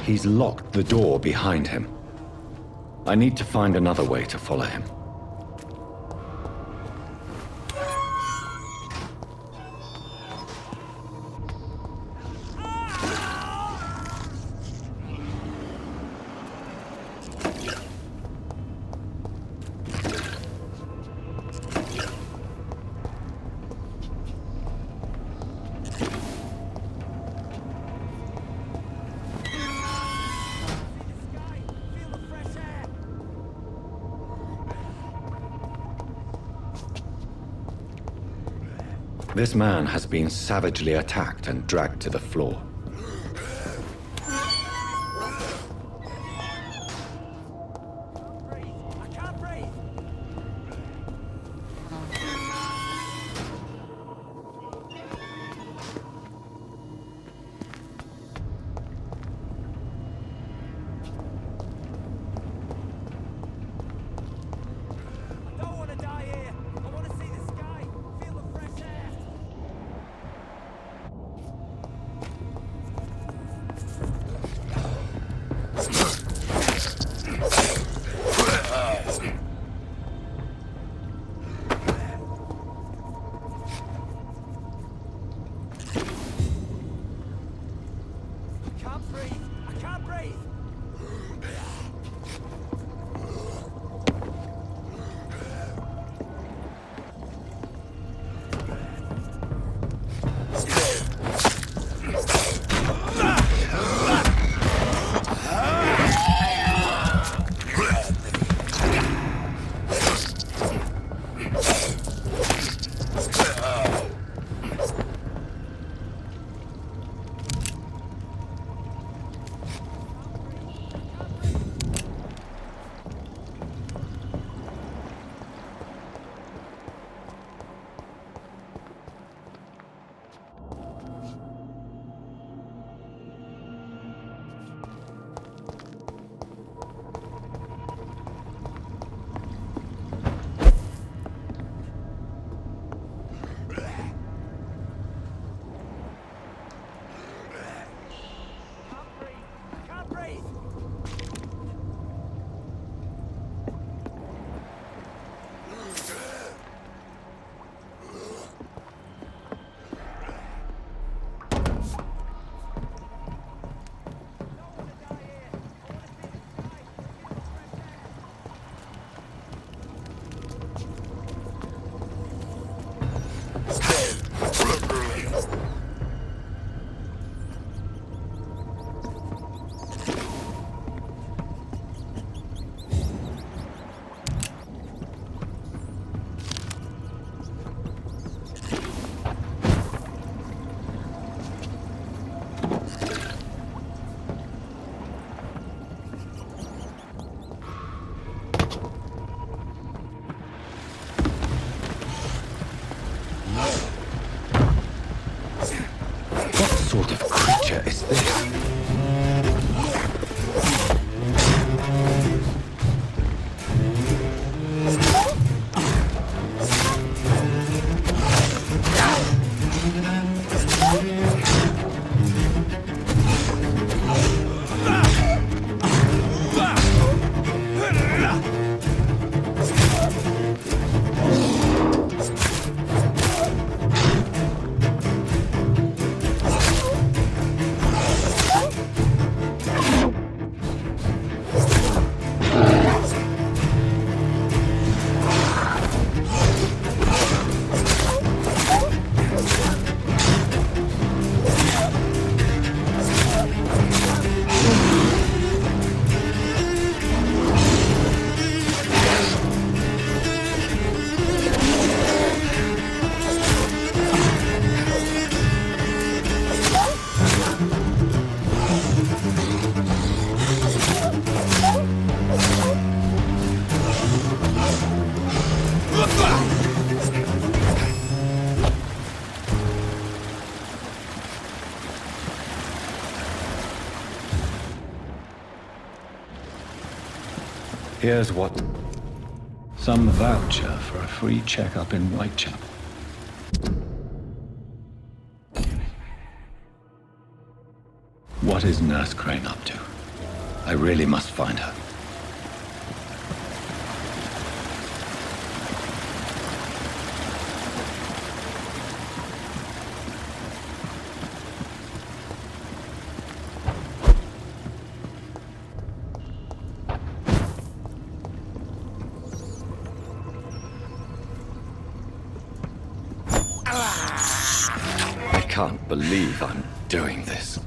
He's locked the door behind him. I need to find another way to follow him. This man has been savagely attacked and dragged to the floor. I can't breathe. I don't want to die here. I want to see the sky, feel the fresh air. I can't breathe. I can't breathe. I can't breathe. What sort of creature is this? Here's what. Some voucher for a free checkup in Whitechapel. What What is Nurse Crane up to? I really must find her. I can't believe I'm doing this.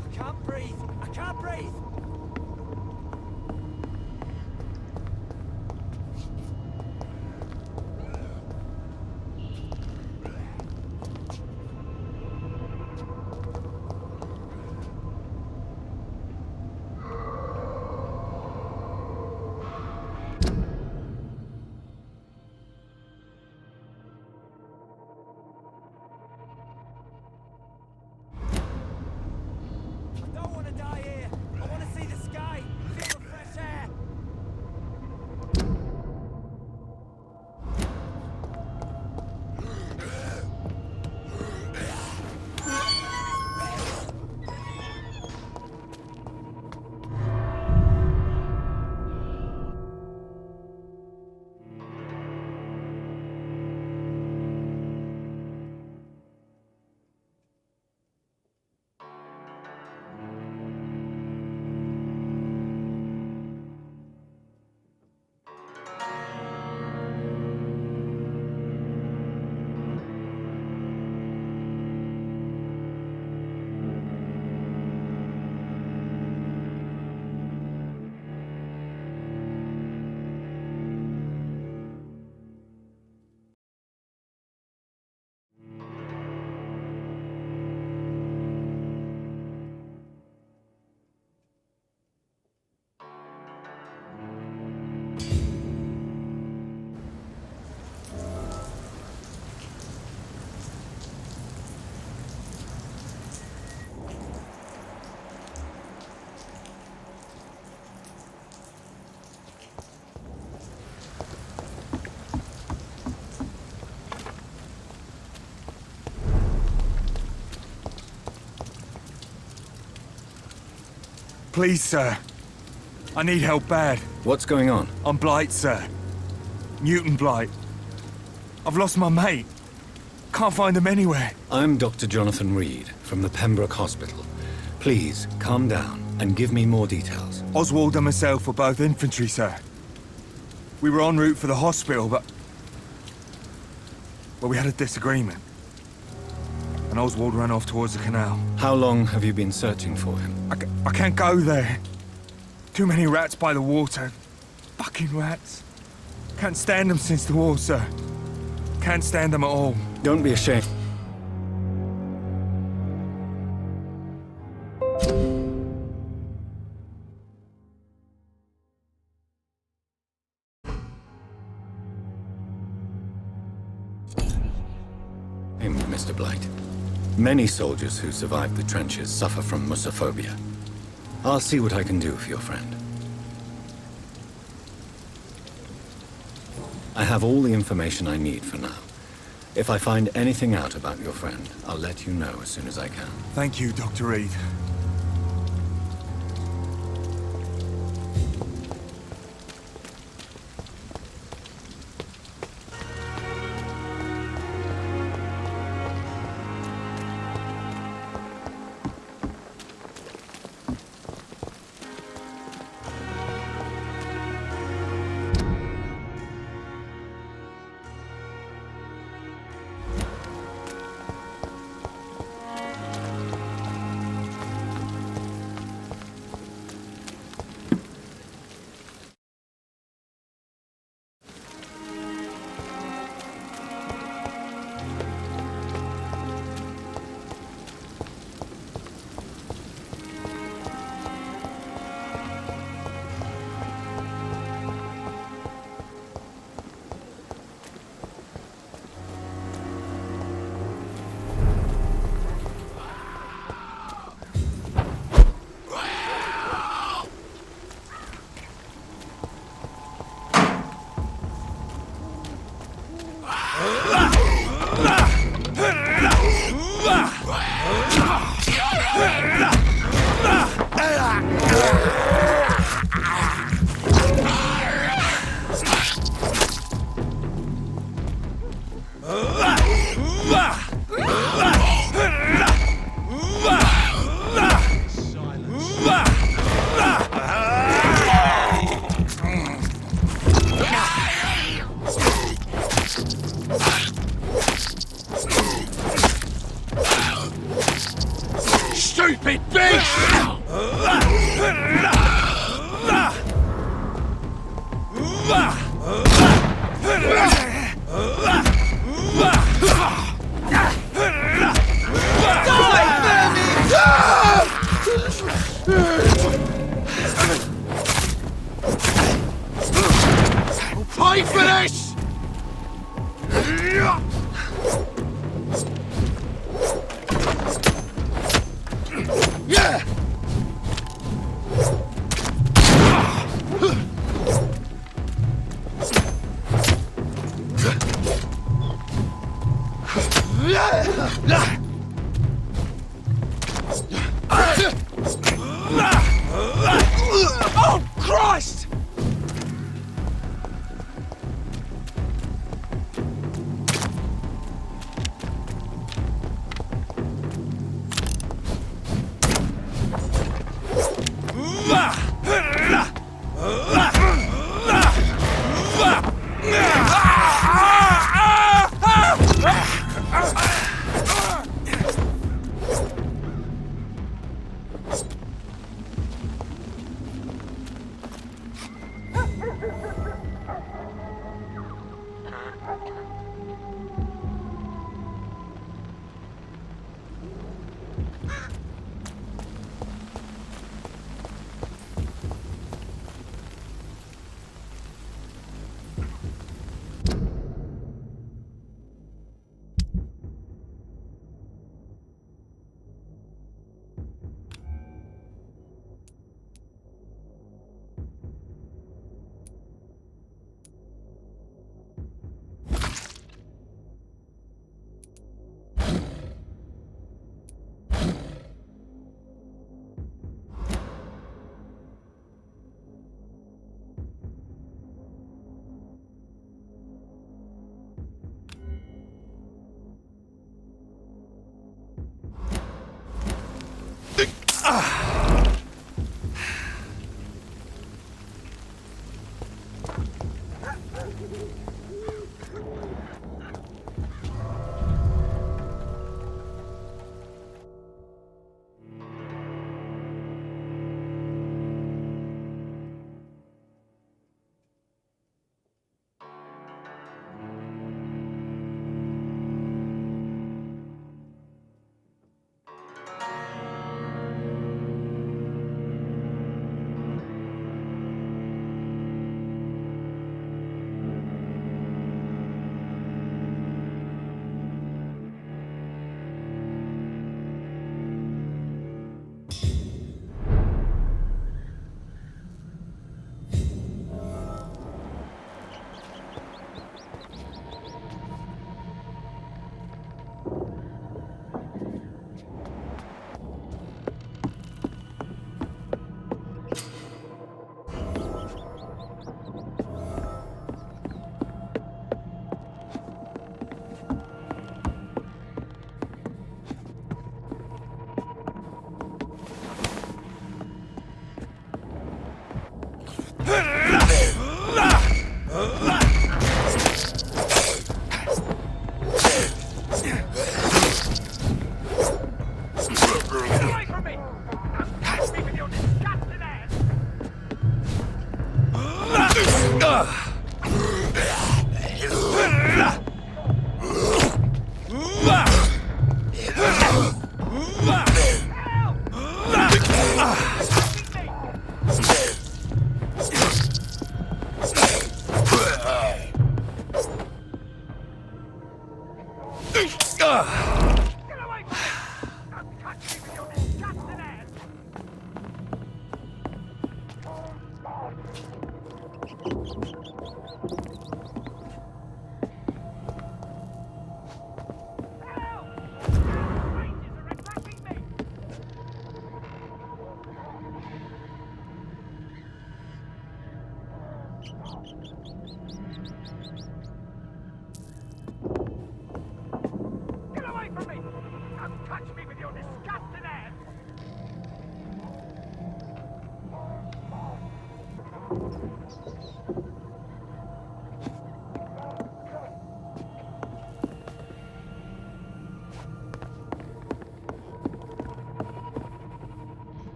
I can't breathe! I don't want to die here. I want to see the sky, feel the fresh air. Please, sir. I need help bad. What's going on? I'm Blight, sir. Newton Blight. I've lost my mate. Can't find him anywhere. I'm Dr. Jonathan Reed from the Pembroke Hospital. Please, calm down and give me more details. Oswald and myself were both infantry, sir. We were en route for the hospital, but... well, we had a disagreement. And Oswald ran off towards the canal. How long have you been searching for him? I can't go there. Too many rats by the water. Fucking rats. Can't stand them since the war, sir. Can't stand them at all. Don't be ashamed. Mr. Blight. Many soldiers who survived the trenches suffer from musophobia. I'll see what I can do for your friend. I have all the information I need for now. If I find anything out about your friend, I'll let you know as soon as I can. Thank you, Dr. Reed. stupid beast! Pay for this! Yeah! Oh, Christ!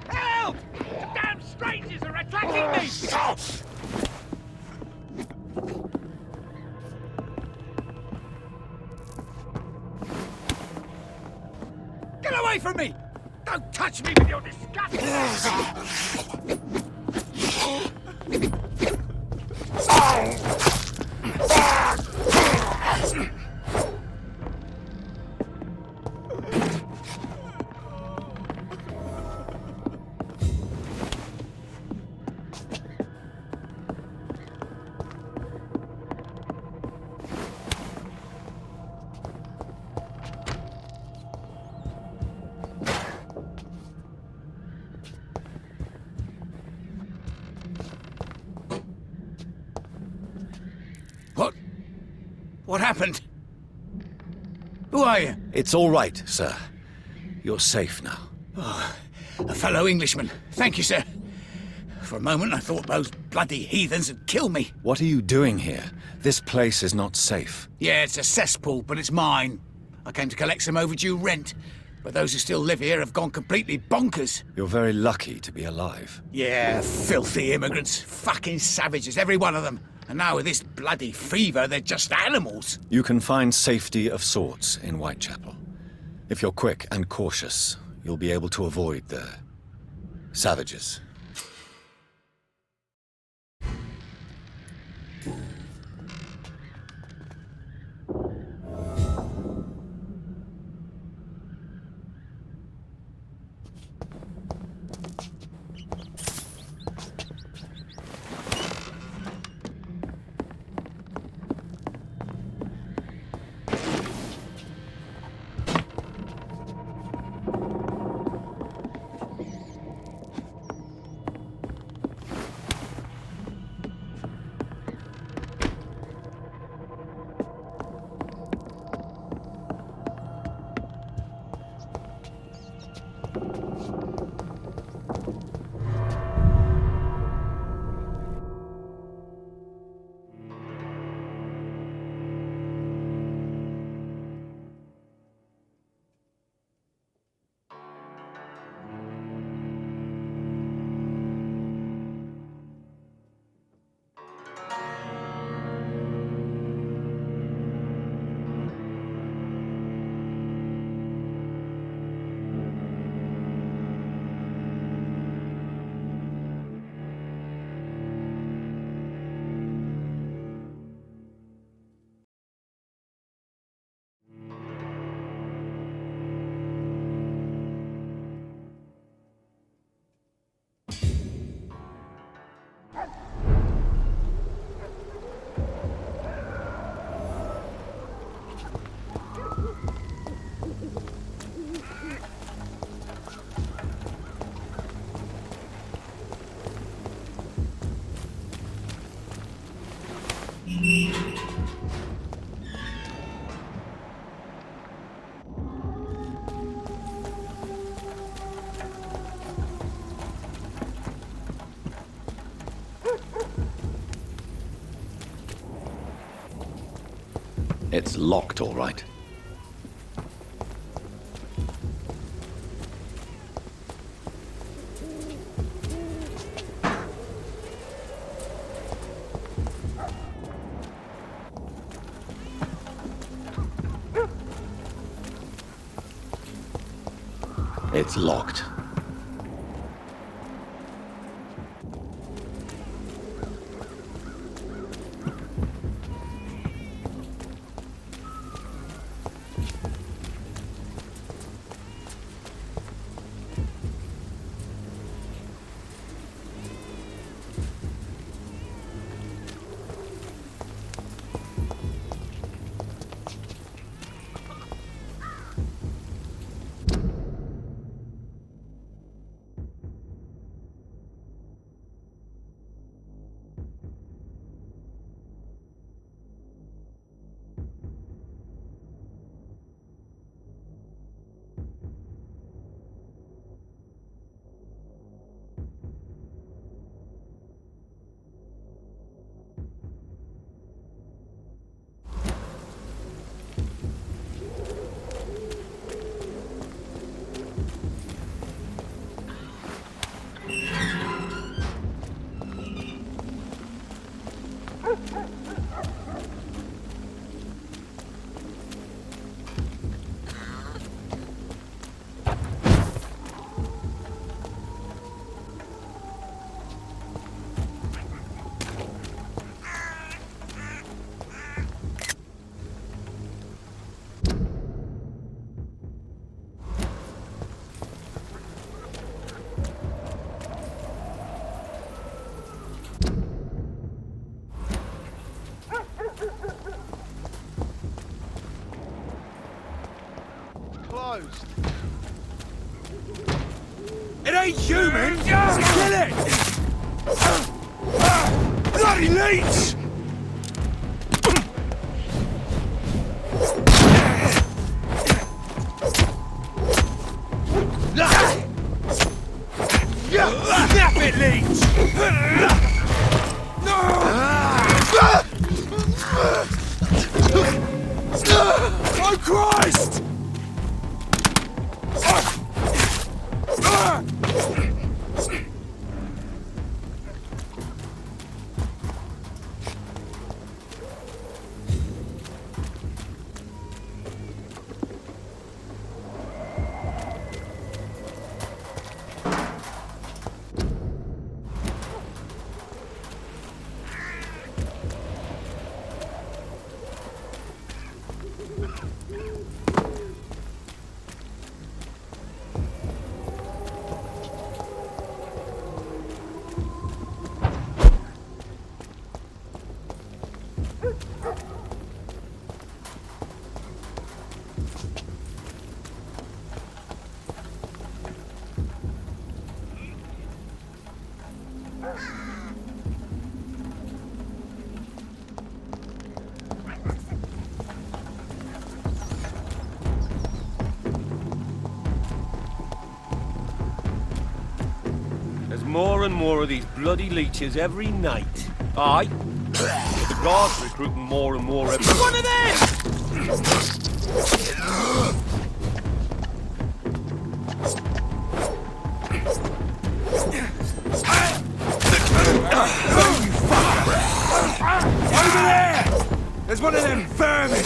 Help! Damn strangers are attacking me! Get away from me! Don't touch me with your disgusting... What happened? Who are you? It's all right, sir. You're safe now. Oh, a fellow Englishman. Thank you, sir. For a moment, I thought those bloody heathens had killed me. What are you doing here? This place is not safe. Yeah, it's a cesspool, but it's mine. I came to collect some overdue rent, but those who still live here have gone completely bonkers. You're very lucky to be alive. Yeah, filthy immigrants. Fucking savages, every one of them. And now with this bloody fever, they're just animals. You can find safety of sorts in Whitechapel. If you're quick and cautious, you'll be able to avoid the savages. It's locked, all right. It's locked. closed. It ain't human! Kill it! Bloody leech! Snap it, leech! Oh, Christ! There's more and more of these bloody leeches every night. Aye. The guards recruiting more and more every... One of them! Over there! There's one of them vermin!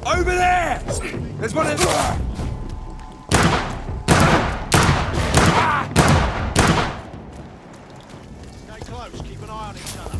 Over there! There's one of them! Stay close, keep an eye on each other.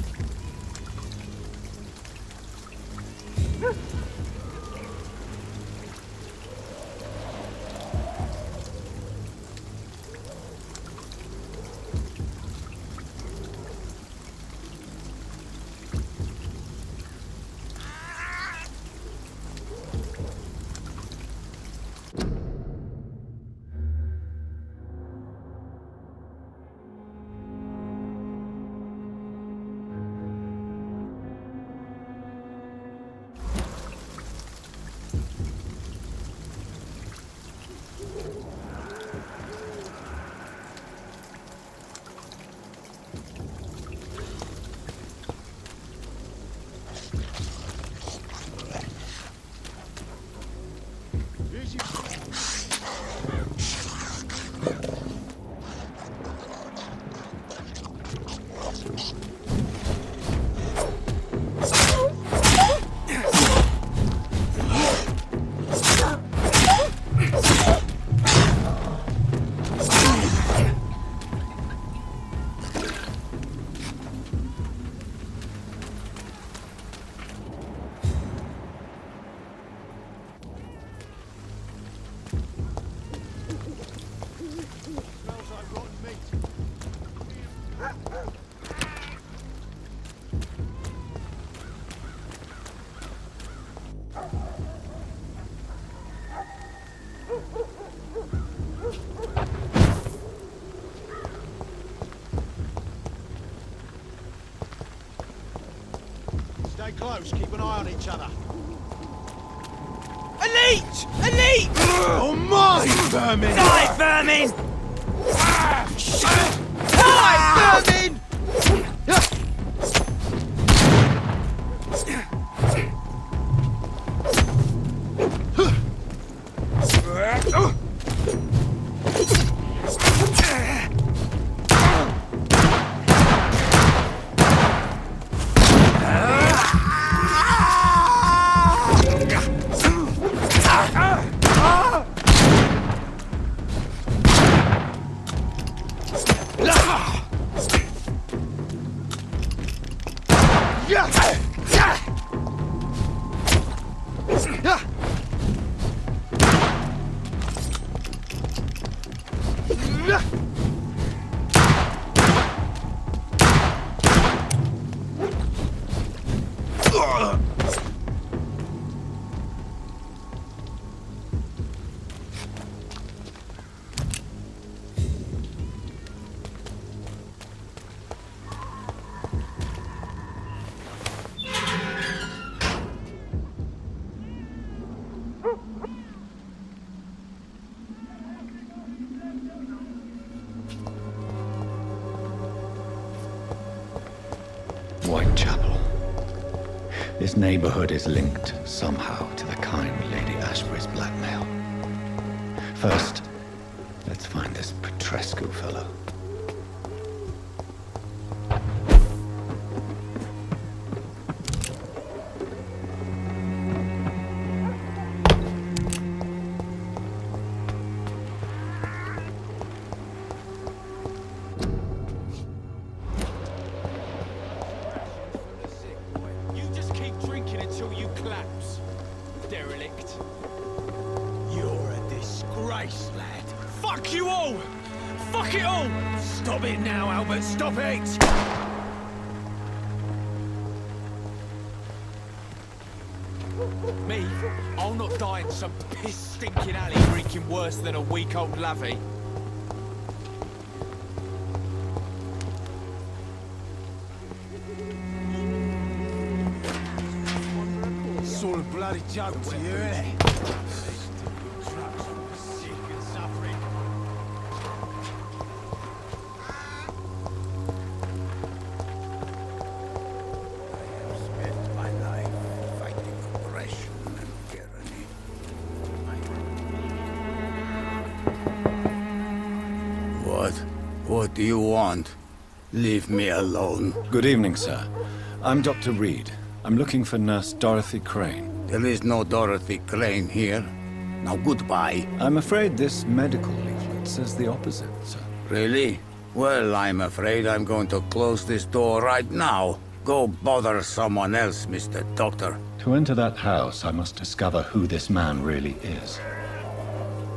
Smells like rotten meat. Stay close, keep an eye on each other. A leech! A leech! Oh my, vermin! Die, vermin! Die, vermin! Whitechapel. This neighborhood is linked somehow to the kind Lady Ashbury's blackmail. First, let's find this Petrescu fellow. You just keep drinking until you collapse. Derelict. You're a disgrace, lad. Fuck you all! Fuck it all! Stop it now, Albert, stop it! Me? I'll not die in some piss-stinking alley reeking worse than a week-old lavvy. It's all a bloody joke to you, isn't it? Sick and suffering. I have spent my life fighting oppression and tyranny. What do you want? Leave me alone. Good evening, sir. I'm Dr. Reed. I'm looking for Nurse Dorothy Crane. There is no Dorothy Crane here. Now goodbye. I'm afraid this medical leaflet says the opposite, sir. Really? Well, I'm afraid I'm going to close this door right now. Go bother someone else, Mr. Doctor. To enter that house, I must discover who this man really is.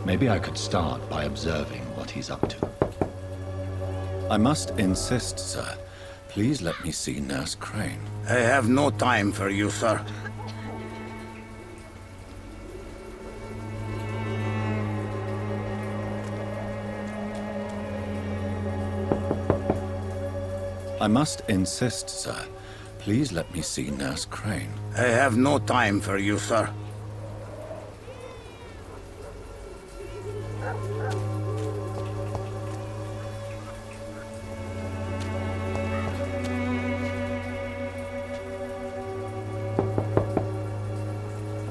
Maybe I could start by observing what he's up to. I must insist, sir. Please let me see Nurse Crane. I have no time for you, sir. I must insist, sir. Please let me see Nurse Crane. I have no time for you, sir.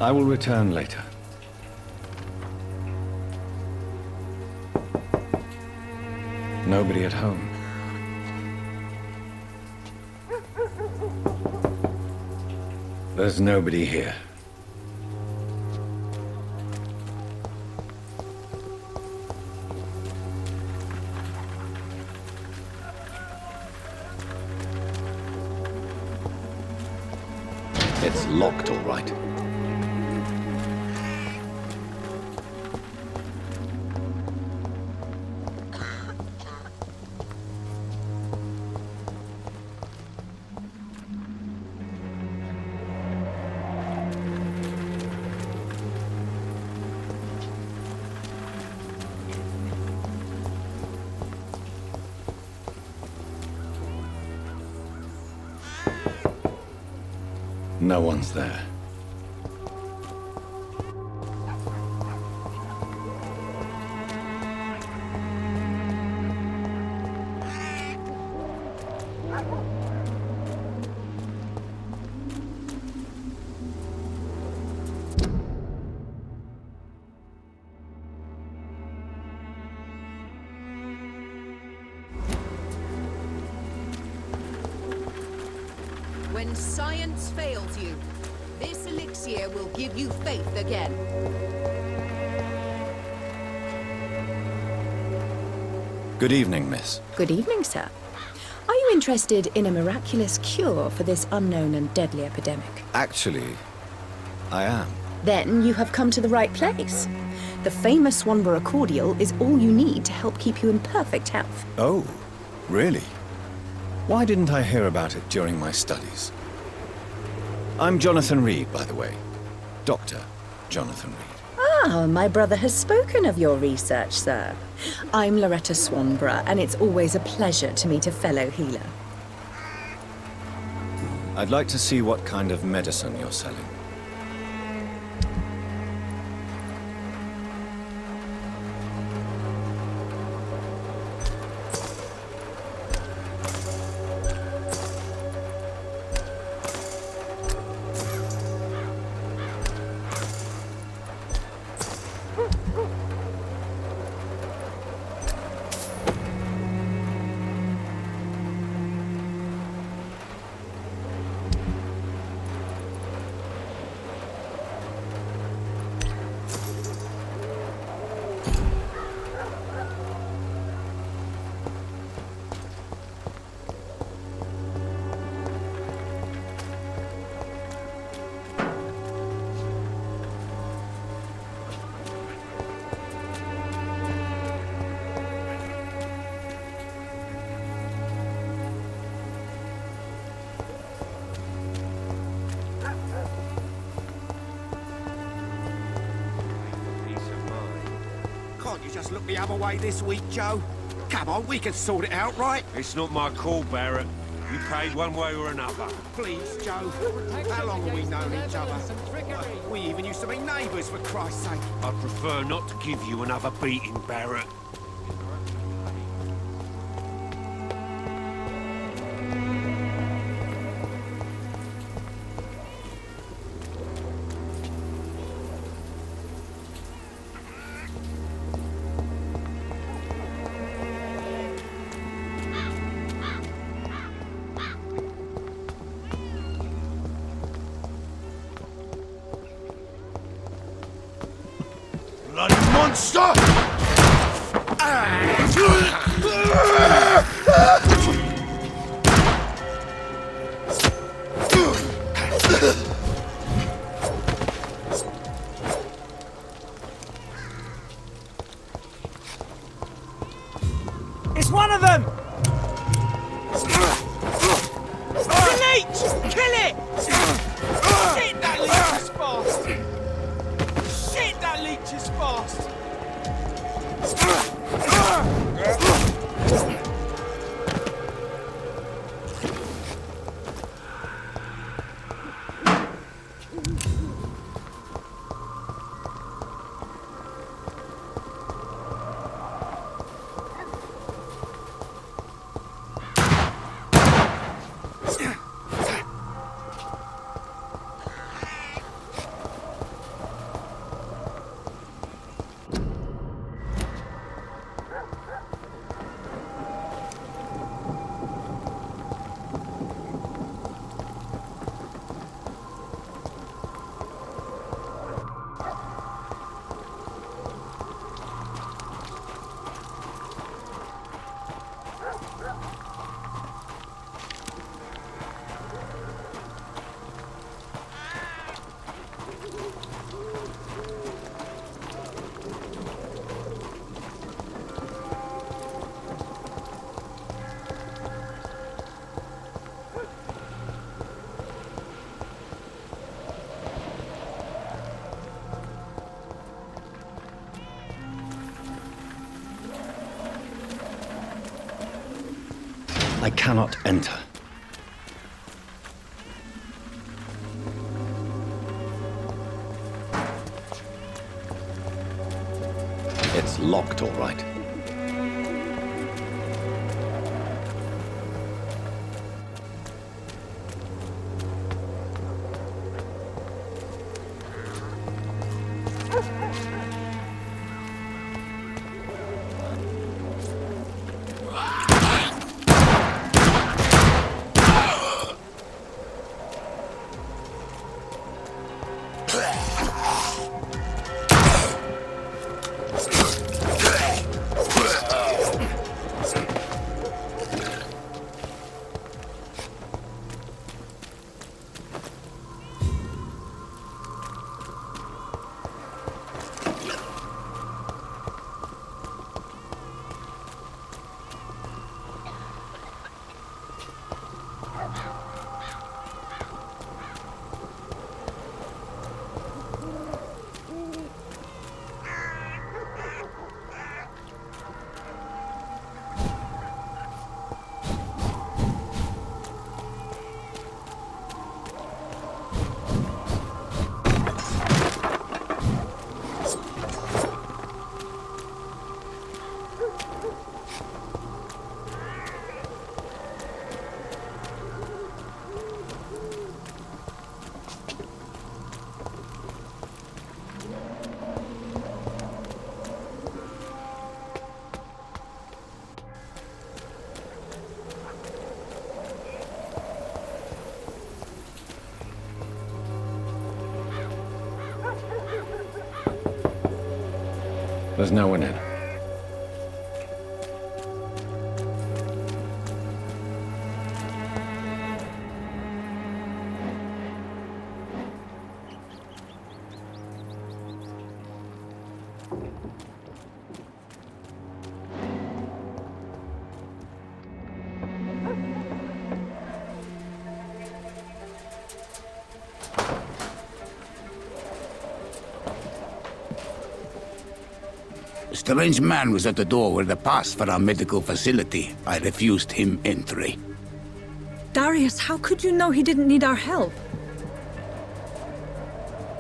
I will return later. Nobody at home. There's nobody here. It's locked, all right. No one's there. When science fails you, this elixir will give you faith again. Good evening, miss. Good evening, sir. Are you interested in a miraculous cure for this unknown and deadly epidemic? Actually, I am. Then you have come to the right place. The famous Swanborough cordial is all you need to help keep you in perfect health. Oh, really? Why didn't I hear about it during my studies? I'm Jonathan Reed, by the way. Dr. Jonathan Reed. Ah, my brother has spoken of your research, sir. I'm Loretta Swanborough, and it's always a pleasure to meet a fellow healer. I'd like to see what kind of medicine you're selling. Can't you just look the other way this week, Joe? Come on, we can sort it out, right? It's not my call, Barrett. You paid one way or another. Please, Joe. How long have we known each other? We even used to be neighbours, for Christ's sake. I'd prefer not to give you another beating, Barrett. Bloody monster! It's one of them! The leech! Kill it! Shit, that leech is fast! Shit, that leech is fast! I cannot enter. It's locked, all right. There's no one in. A strange man was at the door with a pass for our medical facility. I refused him entry. Darius, how could you know he didn't need our help?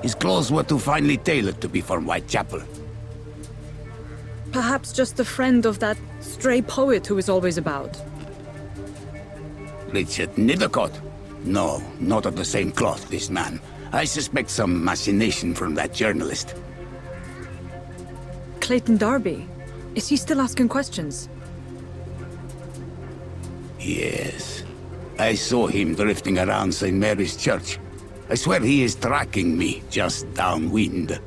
His clothes were too finely tailored to be from Whitechapel. Perhaps just a friend of that stray poet who is always about. Richard Nithercott? No, not of the same cloth, this man. I suspect some machination from that journalist. Clayton Darby. Is he still asking questions? Yes. I saw him drifting around St. Mary's Church. I swear he is tracking me, just downwind.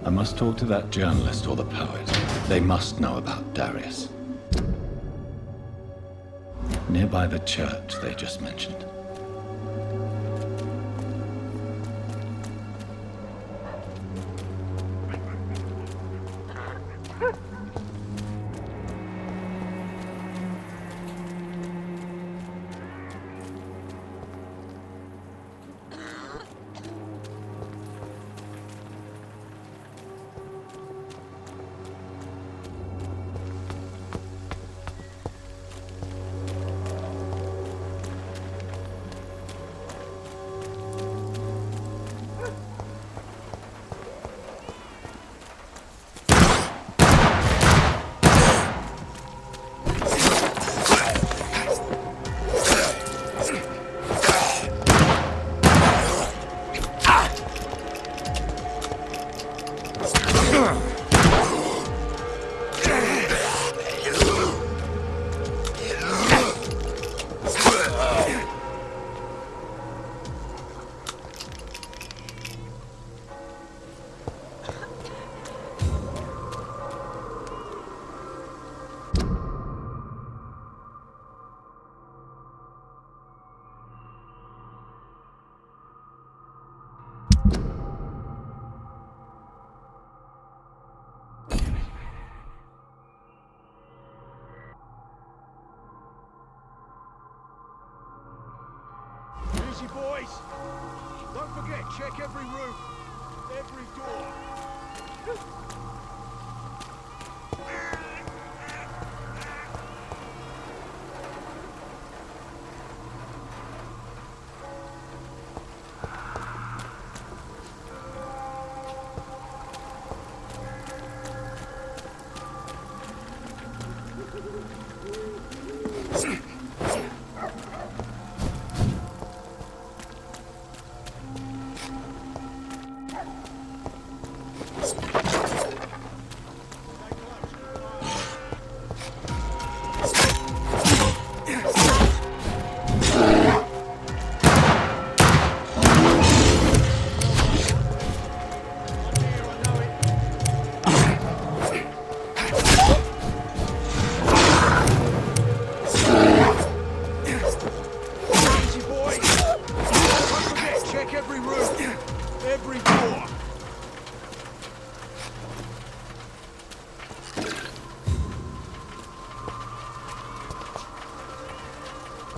I must talk to that journalist or the poet. They must know about Darius. Nearby the church they just mentioned. Easy, boys. Don't forget, check every room, every door.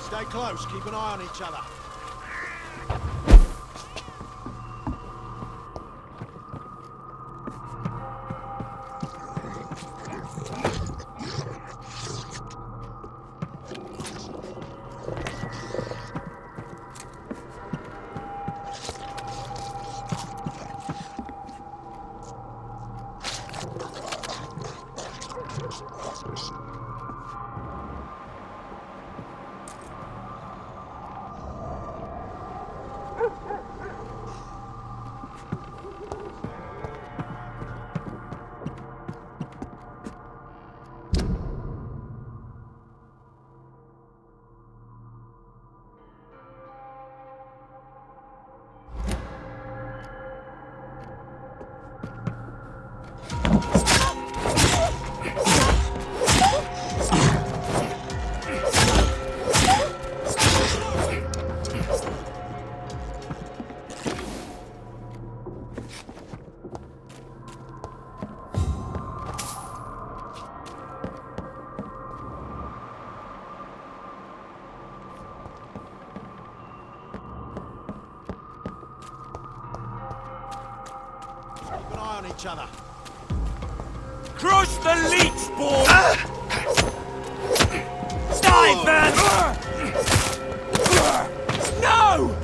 Stay close, keep an eye on each other. each other. Crush the leech ball! Die, man! No!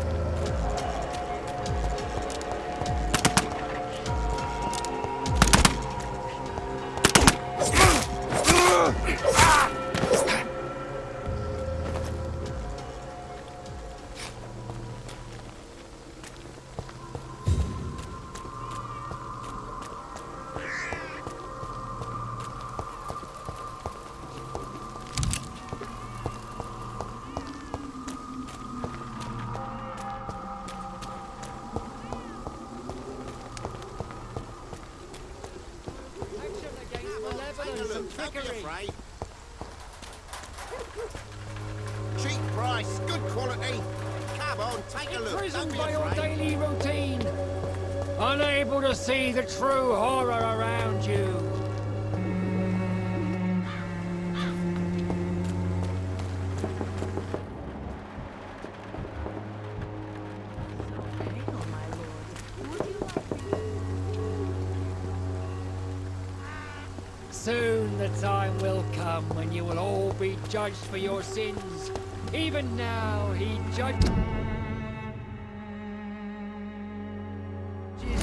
Cheap price, good quality. Come on, take a look. Imprisoned by your daily routine, unable to see the true horror around you. Soon the time will come when you will all be judged for your sins. Even now, he judges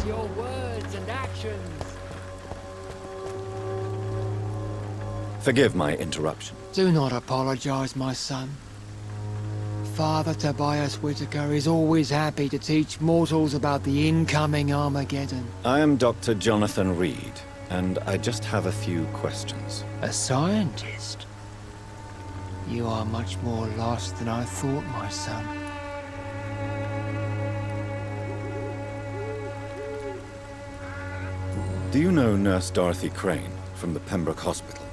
your words and actions. Forgive my interruption. Do not apologize, my son. Father Tobias Whitaker is always happy to teach mortals about the incoming Armageddon. I am Dr. Jonathan Reed, and I just have a few questions. A scientist? You are much more lost than I thought, my son. Do you know Nurse Dorothy Crane from the Pembroke Hospital?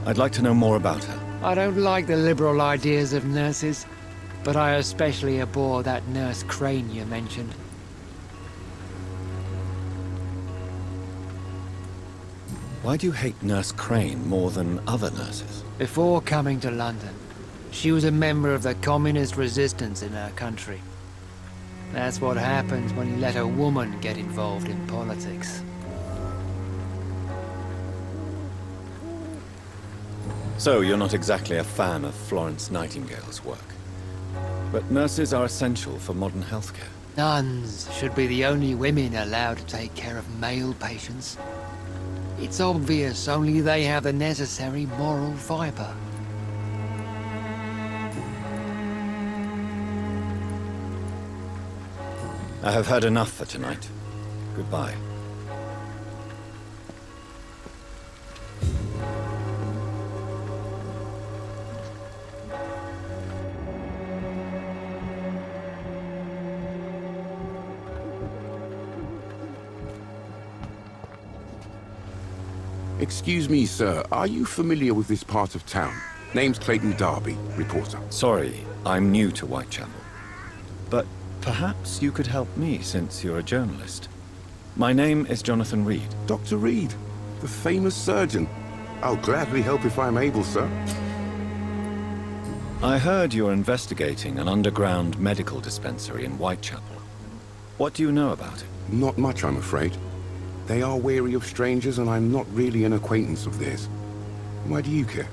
I'd like to know more about her. I don't like the liberal ideas of nurses, but I especially abhor that Nurse Crane you mentioned. Why do you hate Nurse Crane more than other nurses? Before coming to London, she was a member of the communist resistance in her country. That's what happens when you let a woman get involved in politics. So you're not exactly a fan of Florence Nightingale's work. But nurses are essential for modern healthcare. Nuns should be the only women allowed to take care of male patients. It's obvious only they have the necessary moral fiber. I have heard enough for tonight. Goodbye. Excuse me, sir. Are you familiar with this part of town? Name's Clayton Darby, reporter. Sorry, I'm new to Whitechapel. But perhaps you could help me since you're a journalist. My name is Jonathan Reed. Dr. Reed, the famous surgeon. I'll gladly help if I'm able, sir. I heard you're investigating an underground medical dispensary in Whitechapel. What do you know about it? Not much, I'm afraid. They are wary of strangers, and I'm not really an acquaintance of theirs. Why do you care?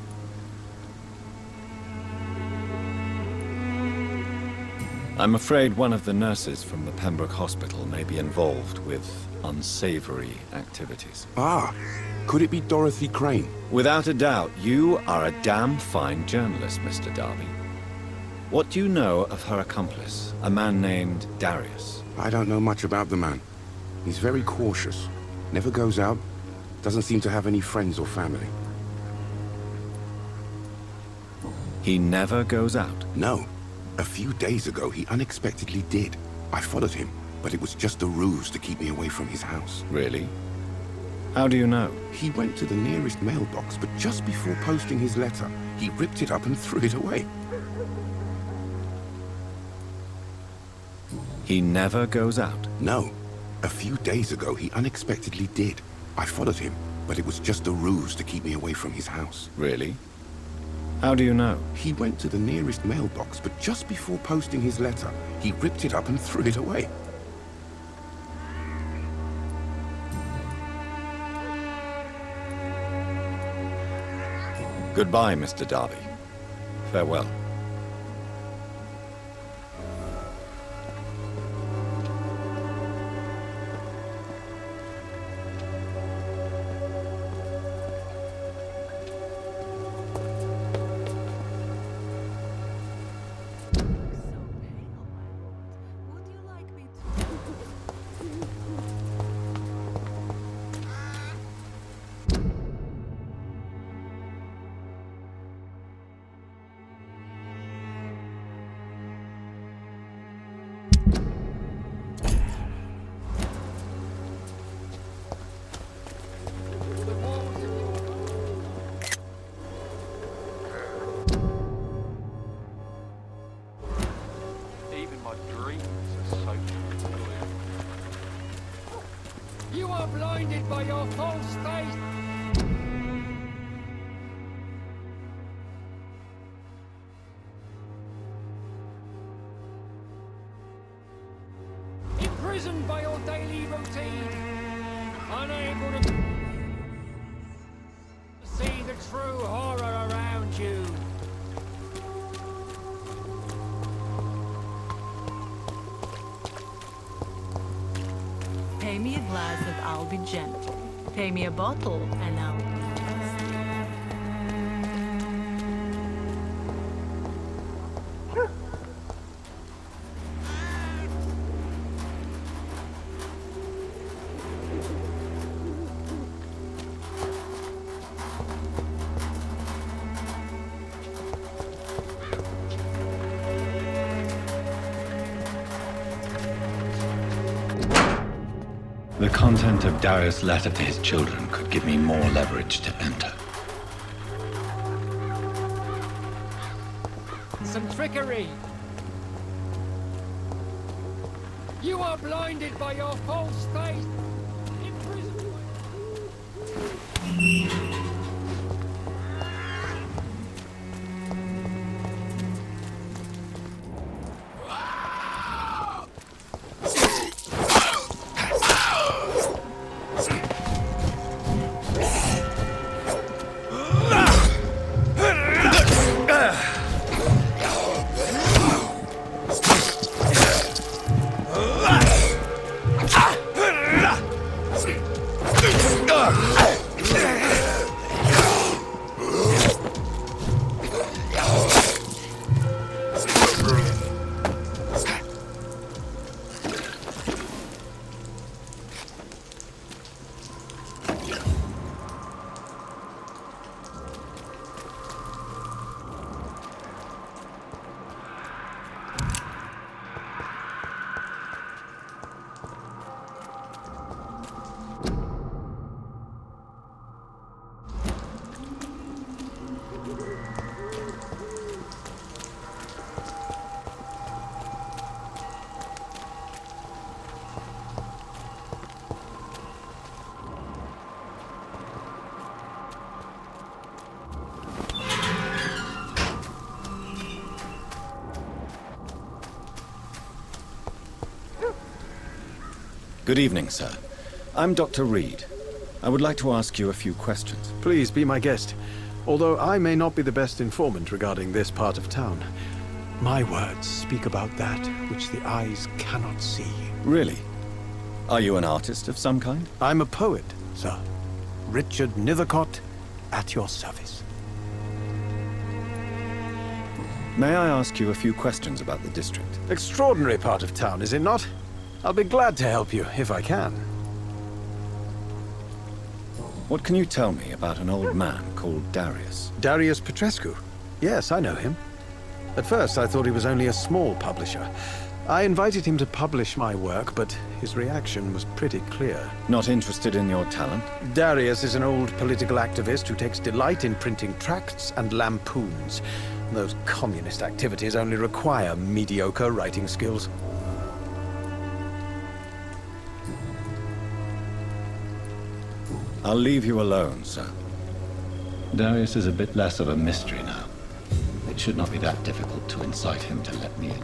I'm afraid one of the nurses from the Pembroke Hospital may be involved with unsavory activities. Ah, could it be Dorothy Crane? Without a doubt, you are a damn fine journalist, Mr. Darby. What do you know of her accomplice, a man named Darius? I don't know much about the man. He's very cautious. Never goes out. Doesn't seem to have any friends or family. He never goes out? No. A few days ago, he unexpectedly did. I followed him, but it was just a ruse to keep me away from his house. Really? How do you know? He went to the nearest mailbox, but just before posting his letter, he ripped it up and threw it away. He never goes out? No. A few days ago, he unexpectedly did. I followed him, but it was just a ruse to keep me away from his house. Really? How do you know? He went to the nearest mailbox, but just before posting his letter, he ripped it up and threw it away. Goodbye, Mr. Darby. Farewell. Even my dreams are so blue. You are blinded by your false faith. Imprisoned by your daily routine. Unable to see the true horror around you. Pay me a glass and I'll be gentle. Pay me a bottle and I'll be just. The content of Darius' letter to his children could give me more leverage to enter. Some trickery. You are blinded by your false faith. Imprisoned by... Good evening, sir. I'm Dr. Reed. I would like to ask you a few questions. Please be my guest. Although I may not be the best informant regarding this part of town, my words speak about that which the eyes cannot see. Really? Are you an artist of some kind? I'm a poet, sir. Richard Nethercott, at your service. May I ask you a few questions about the district? Extraordinary part of town, is it not? I'll be glad to help you, if I can. What can you tell me about an old man called Darius? Darius Petrescu? Yes, I know him. At first, I thought he was only a small publisher. I invited him to publish my work, but his reaction was pretty clear. Not interested in your talent? Darius is an old political activist who takes delight in printing tracts and lampoons. Those communist activities only require mediocre writing skills. I'll leave you alone, sir. Darius is a bit less of a mystery now. It should not be that difficult to incite him to let me in.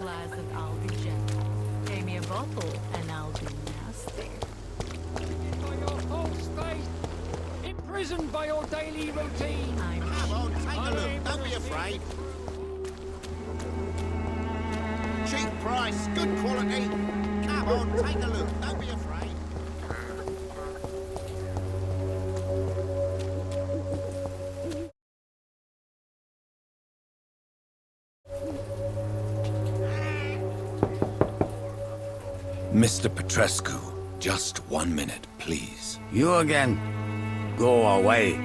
glad that I'll be gentle. Pay me a bottle and I'll be nasty. By your false faith, imprisoned by your daily routine. Come on, take a look. Don't be afraid. Cheap price, good quality. Come on, take a look. Don't be afraid. Mr. Petrescu, just 1 minute, please. You again. Go away.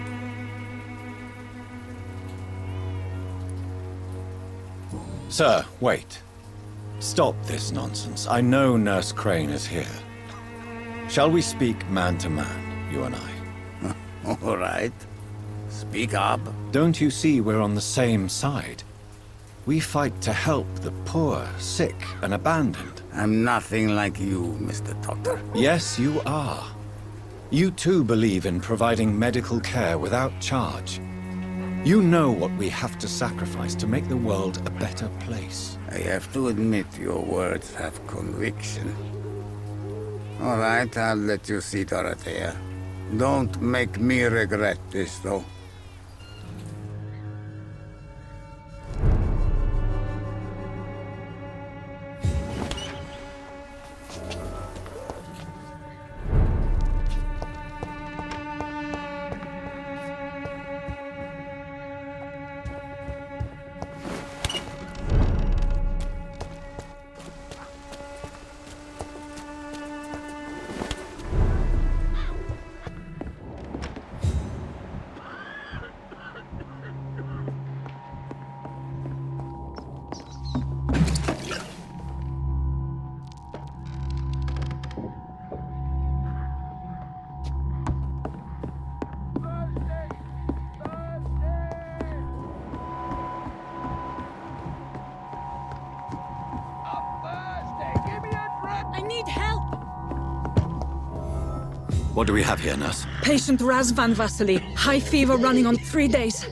Sir, wait. Stop this nonsense. I know Nurse Crane is here. Shall we speak man to man, you and I? All right. Speak up. Don't you see we're on the same side? We fight to help the poor, sick, and abandoned. I'm nothing like you, Mr. Doctor. Yes, you are. You too believe in providing medical care without charge. You know what we have to sacrifice to make the world a better place. I have to admit your words have conviction. All right, I'll let you see Dorothea. Don't make me regret this, though. I need help! What do we have here, nurse? Patient Raz Van Vasily. High fever running on 3 days.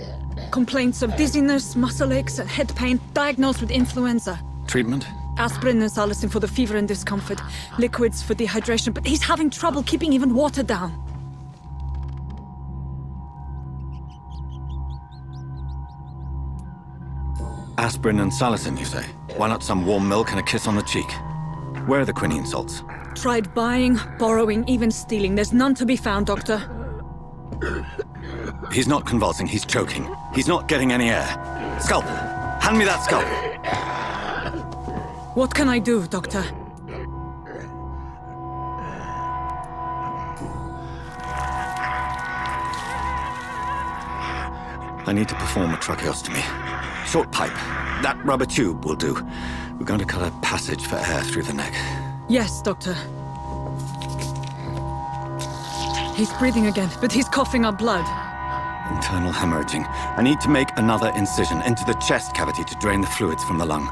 Complaints of dizziness, muscle aches, and head pain. Diagnosed with influenza. Treatment? Aspirin and salicin for the fever and discomfort. Liquids for dehydration, but he's having trouble keeping even water down. Aspirin and salicin, you say? Why not some warm milk and a kiss on the cheek? Where are the quinine salts? Tried buying, borrowing, even stealing. There's none to be found, Doctor. He's not convulsing, he's choking. He's not getting any air. Scalpel! Hand me that scalpel! What can I do, Doctor? I need to perform a tracheostomy. Short pipe. That rubber tube will do. We're going to cut a passage for air through the neck. Yes, Doctor. He's breathing again, but he's coughing up blood. Internal hemorrhaging. I need to make another incision into the chest cavity to drain the fluids from the lung.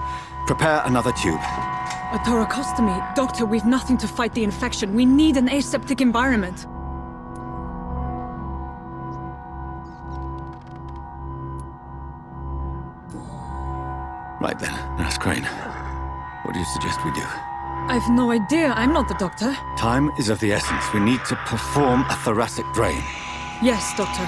Prepare another tube. A thoracostomy? Doctor, we've nothing to fight the infection. We need an aseptic environment. Right then, Nurse Crane. What do you suggest we do? I've no idea. I'm not the doctor. Time is of the essence. We need to perform a thoracic drain. Yes, Doctor.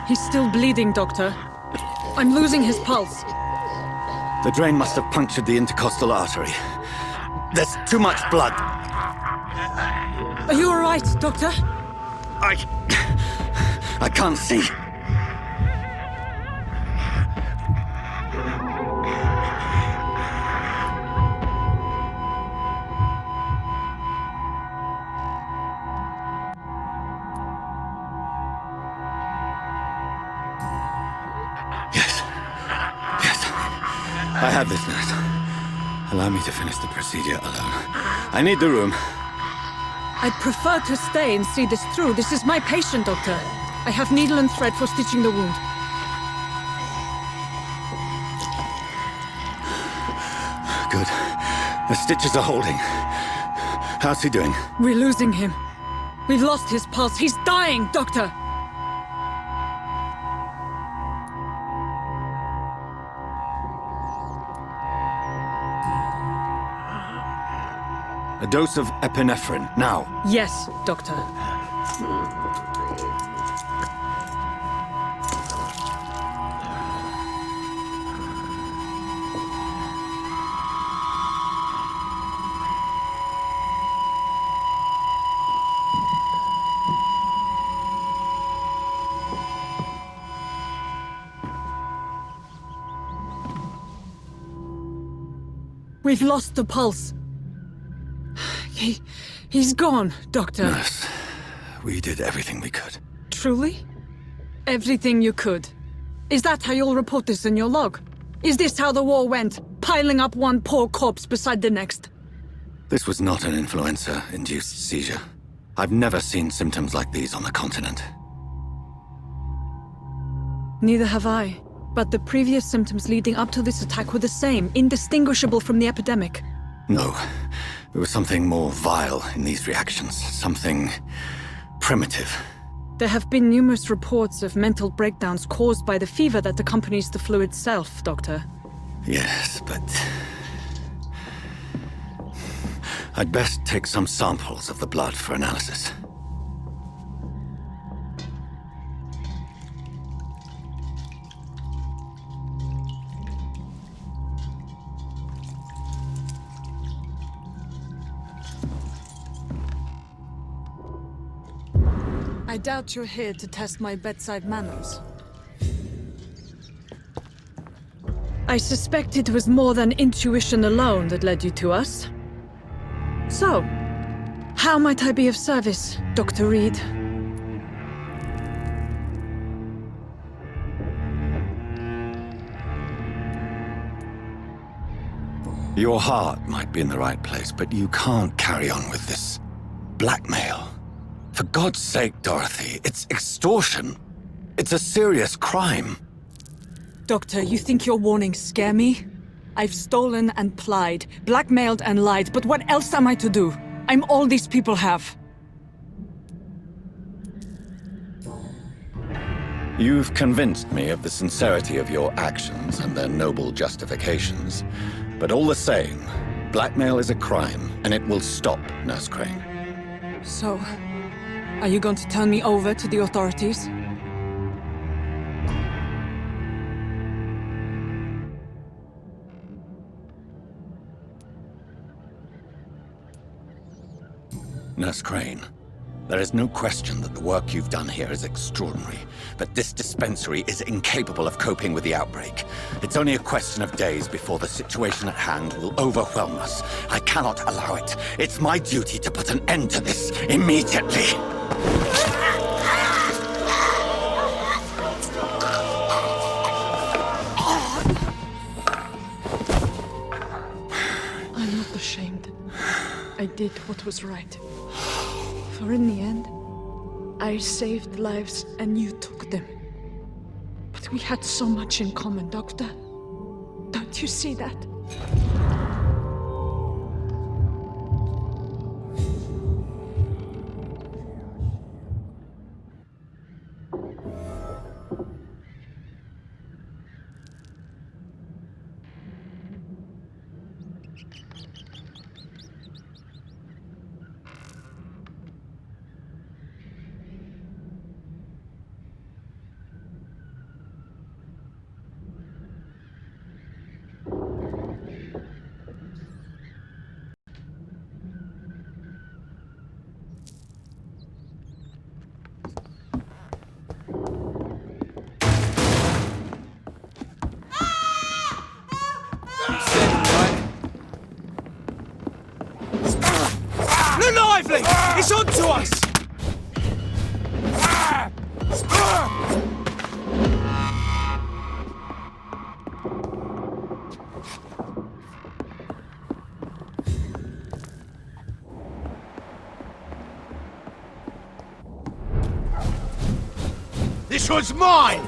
He's still bleeding, Doctor. I'm losing his pulse. The drain must have punctured the intercostal artery. There's too much blood. Are you all right, Doctor? I can't see. Yes. I have this, nurse. Allow me to finish the procedure alone. I need the room. I'd prefer to stay and see this through. This is my patient, Doctor. I have needle and thread for stitching the wound. Good. The stitches are holding. How's he doing? We're losing him. We've lost his pulse. He's dying, Doctor! A dose of epinephrine, now. Yes, Doctor. We've lost the pulse. He's gone, Doctor. Nurse, we did everything we could. Truly? Everything you could. Is that how you'll report this in your log? Is this how the war went? Piling up one poor corpse beside the next? This was not an influenza-induced seizure. I've never seen symptoms like these on the continent. Neither have I. But the previous symptoms leading up to this attack were the same, indistinguishable from the epidemic. No. There was something more vile in these reactions. Something primitive. There have been numerous reports of mental breakdowns caused by the fever that accompanies the flu itself, Doctor. Yes, but... I'd best take some samples of the blood for analysis. I doubt you're here to test my bedside manners. I suspect it was more than intuition alone that led you to us. So, how might I be of service, Dr. Reed? Your heart might be in the right place, but you can't carry on with this blackmail. For God's sake, Dorothy, it's extortion. It's a serious crime. Doctor, you think your warnings scare me? I've stolen and plied, blackmailed and lied, but what else am I to do? I'm all these people have. You've convinced me of the sincerity of your actions and their noble justifications. But all the same, blackmail is a crime, and it will stop, Nurse Crane. So, are you going to turn me over to the authorities? Nurse Crane, there is no question that the work you've done here is extraordinary, but this dispensary is incapable of coping with the outbreak. It's only a question of days before the situation at hand will overwhelm us. I cannot allow it. It's my duty to put an end to this immediately. I'm not ashamed. I did what was right. For in the end, I saved lives and you took them. But we had so much in common, Doctor. Don't you see that? Lively! It's on to us! This one's mine!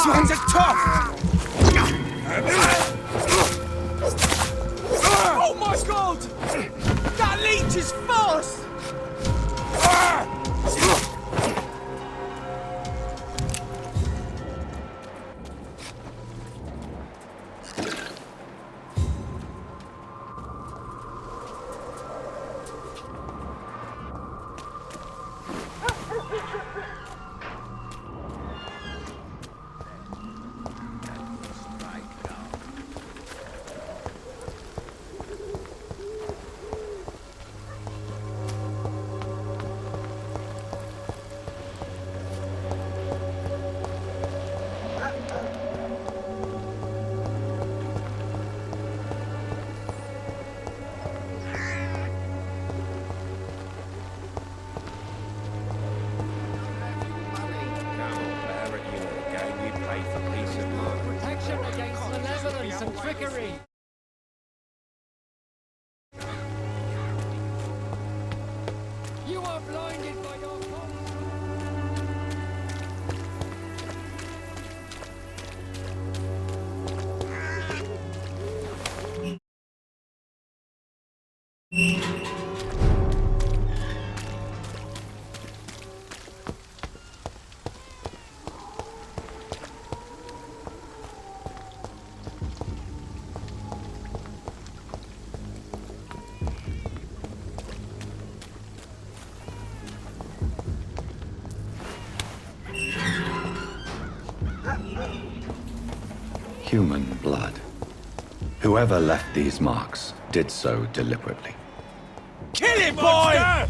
ones are tough! Oh my god! That leech is fast! Protection against malevolence and trickery. You are blinded by your Human blood. Whoever left these marks did so deliberately. Kill him, boy!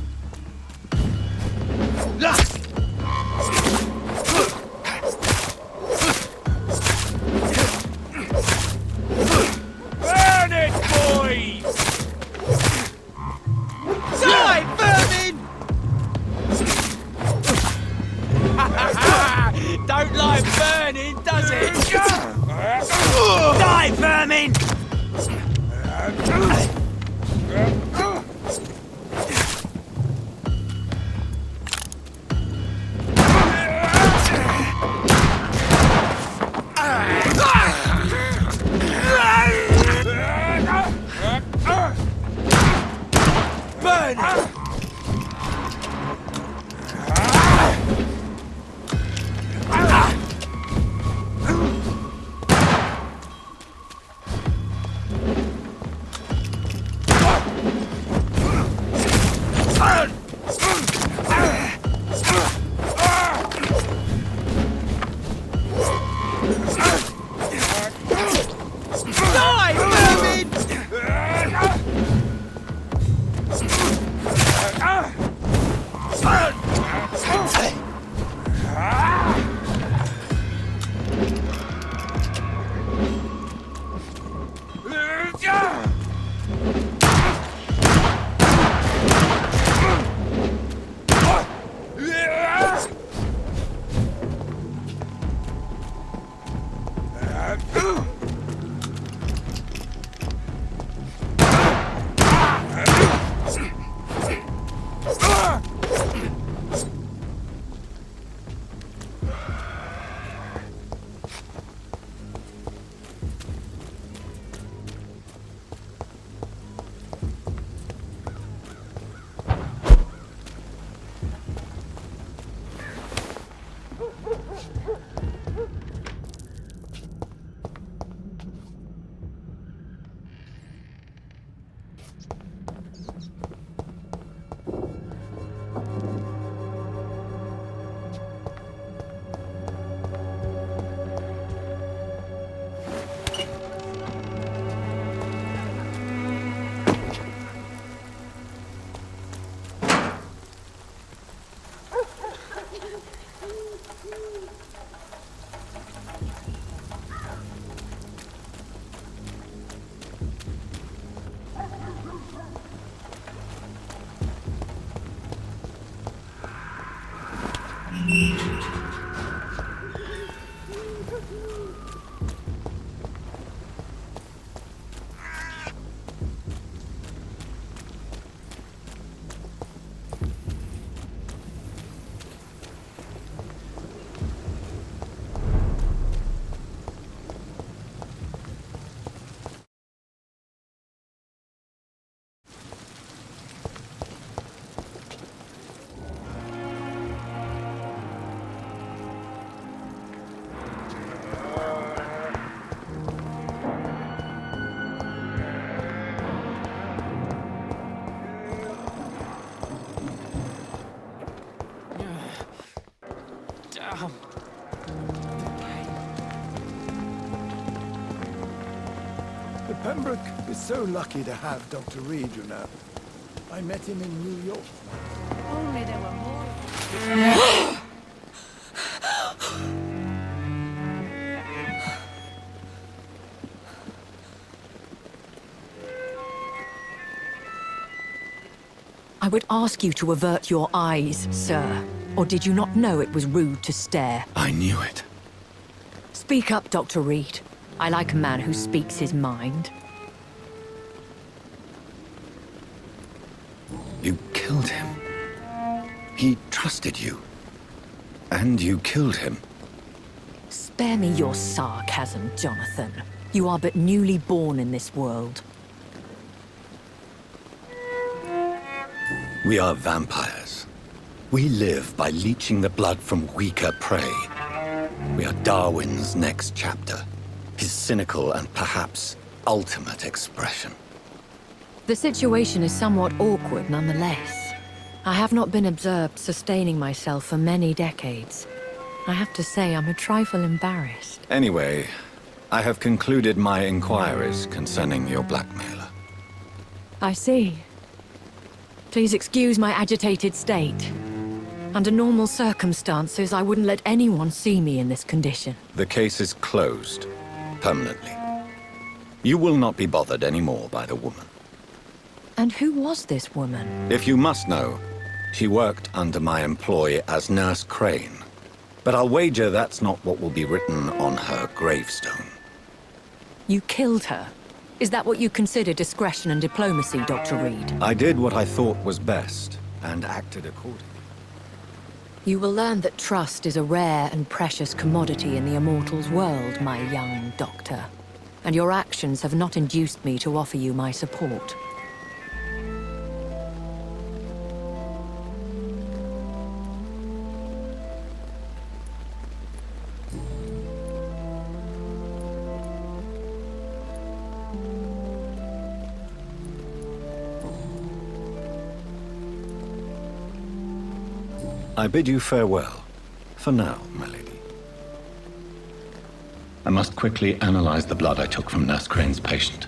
Burn it, boys! Die, vermin! Don't like burning, does it? Die, vermin! Burn it! Pembroke is so lucky to have Dr. Reed, you know. I met him in New York. Only there were more. I would ask you to avert your eyes, sir. Or did you not know it was rude to stare? I knew it. Speak up, Dr. Reed. I like a man who speaks his mind. You killed him. He trusted you. And you killed him. Spare me your sarcasm, Jonathan. You are but newly born in this world. We are vampires. We live by leeching the blood from weaker prey. We are Darwin's next chapter. His cynical and perhaps ultimate expression. The situation is somewhat awkward nonetheless. I have not been observed sustaining myself for many decades. I have to say I'm a trifle embarrassed. Anyway, I have concluded my inquiries concerning your blackmailer. I see. Please excuse my agitated state. Under normal circumstances, I wouldn't let anyone see me in this condition. The case is closed. Permanently. You will not be bothered anymore by the woman. And who was this woman? If you must know, she worked under my employ as Nurse Crane. But I'll wager that's not what will be written on her gravestone. You killed her? Is that what you consider discretion and diplomacy, Dr. Reed? I did what I thought was best, and acted accordingly. You will learn that trust is a rare and precious commodity in the Immortals world, my young doctor. And your actions have not induced me to offer you my support. I bid you farewell. For now, my lady. I must quickly analyze the blood I took from Nurse Crane's patient.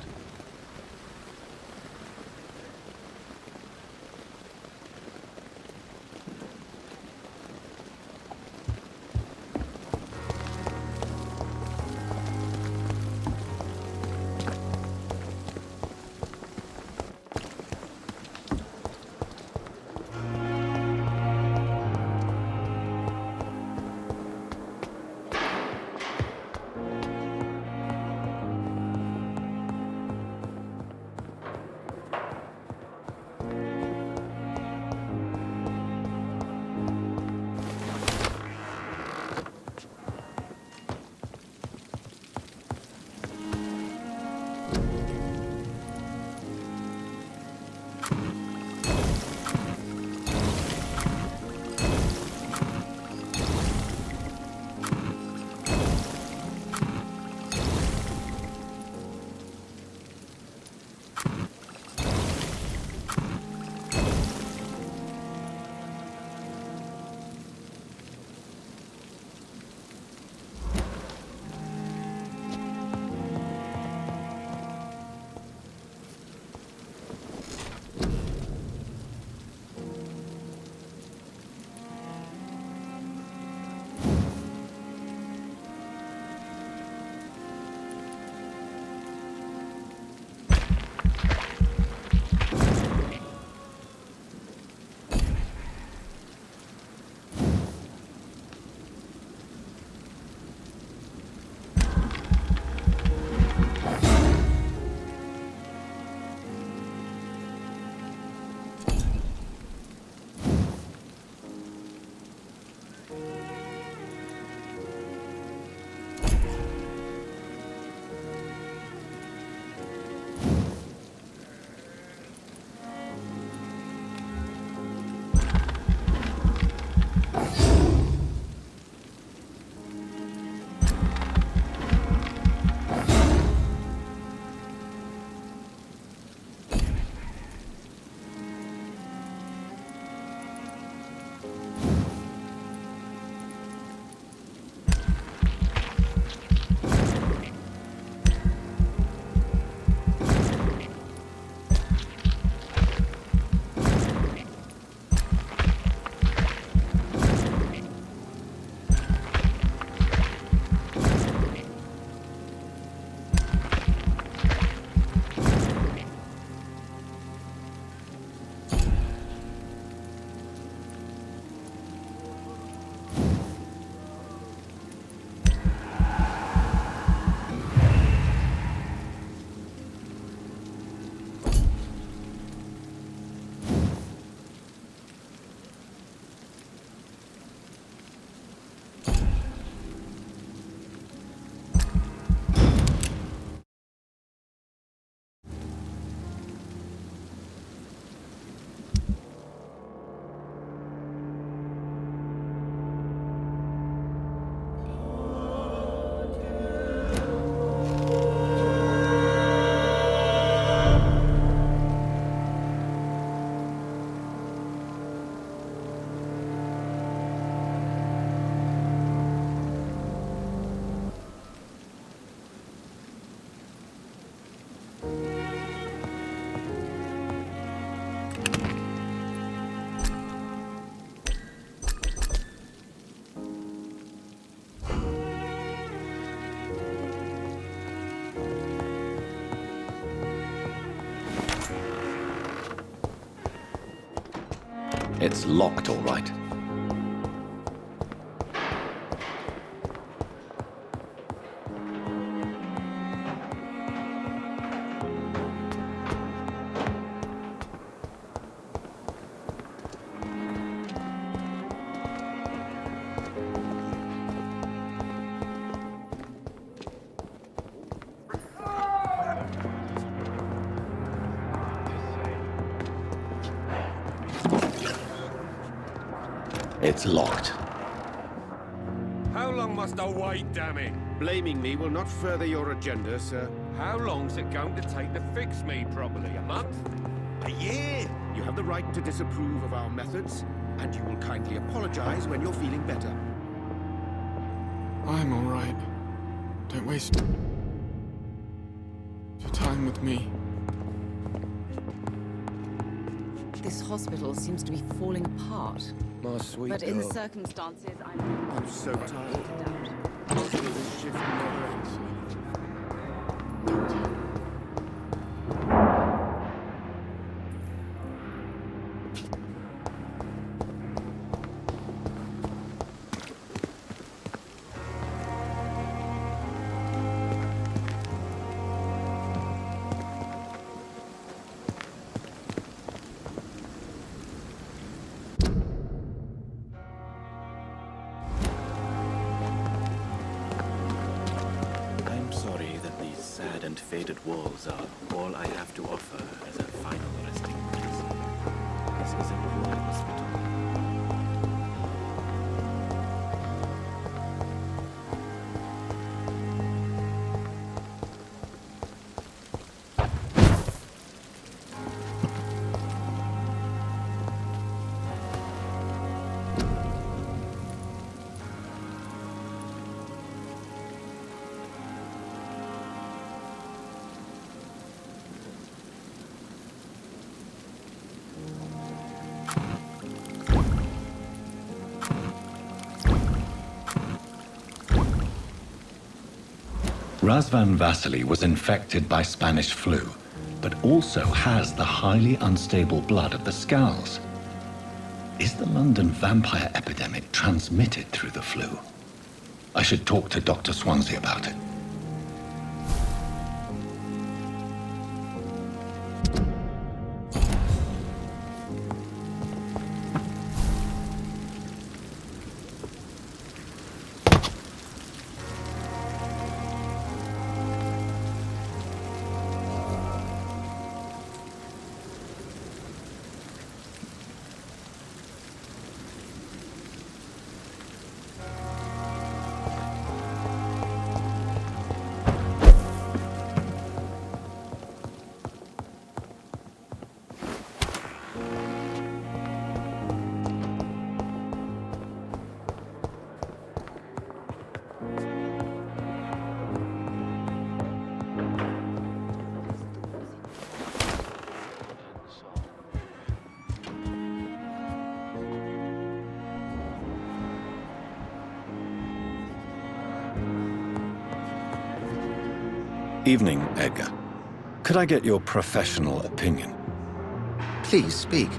It's locked, all right. It's locked. How long must I wait, damn it? Blaming me will not further your agenda, sir. How long's it going to take to fix me properly? A month? A year? You have the right to disapprove of our methods, and you will kindly apologize when you're feeling better. I'm all right. Don't waste your time with me. This hospital seems to be falling apart. My sweet But in the girl. circumstances, I'm so tired. Still this shift never ends. I'm sorry that these sad and faded walls are all I have to offer as a final resting place. This is a poor hospital. Razvan Vasily was infected by Spanish flu, but also has the highly unstable blood of the Scows. Is the London vampire epidemic transmitted through the flu? I should talk to Dr. Swansea about it. Evening, Edgar. Could I get your professional opinion? Please speak,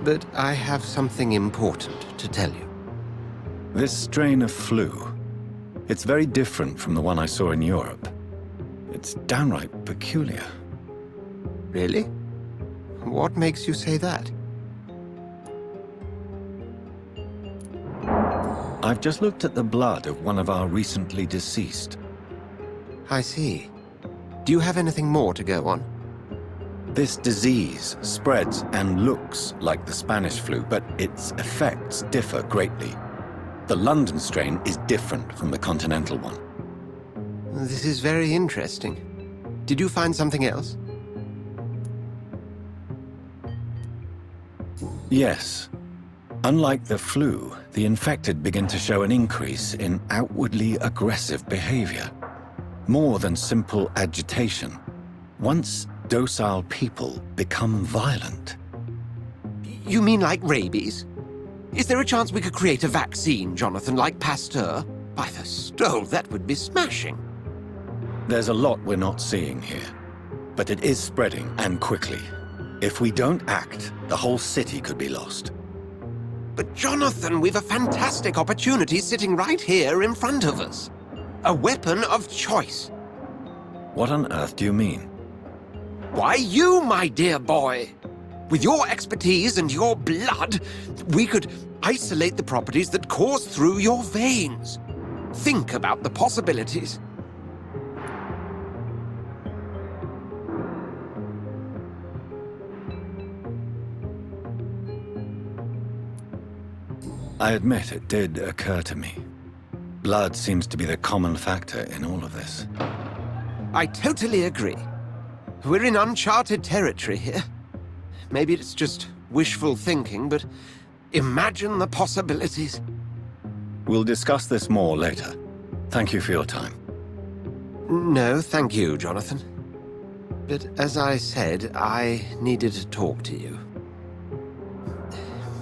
but I have something important to tell you. This strain of flu, it's very different from the one I saw in Europe. It's downright peculiar. Really? What makes you say that? I've just looked at the blood of one of our recently deceased. I see. Do you have anything more to go on? This disease spreads and looks like the Spanish flu, but its effects differ greatly. The London strain is different from the continental one. This is very interesting. Did you find something else? Yes. Unlike the flu, the infected begin to show an increase in outwardly aggressive behavior. More than simple agitation. Once docile people become violent. You mean like rabies? Is there a chance we could create a vaccine, Jonathan, like Pasteur? By the stole, that would be smashing. There's a lot we're not seeing here. But it is spreading, and quickly. If we don't act, the whole city could be lost. But Jonathan, we've a fantastic opportunity sitting right here in front of us. A weapon of choice. What on earth do you mean? Why, you, my dear boy. With your expertise and your blood, we could isolate the properties that course through your veins. Think about the possibilities. I admit it did occur to me. Blood seems to be the common factor in all of this. I totally agree. We're in uncharted territory here. Maybe it's just wishful thinking, but imagine the possibilities. We'll discuss this more later. Thank you for your time. No, thank you, Jonathan. But as I said, I needed to talk to you.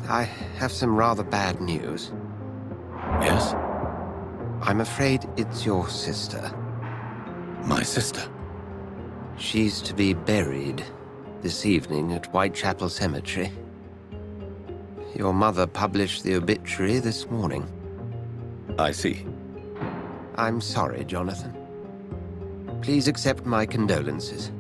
I have some rather bad news. Yes? I'm afraid it's your sister. My sister? She's to be buried this evening at Whitechapel Cemetery. Your mother published the obituary this morning. I see. I'm sorry, Jonathan. Please accept my condolences.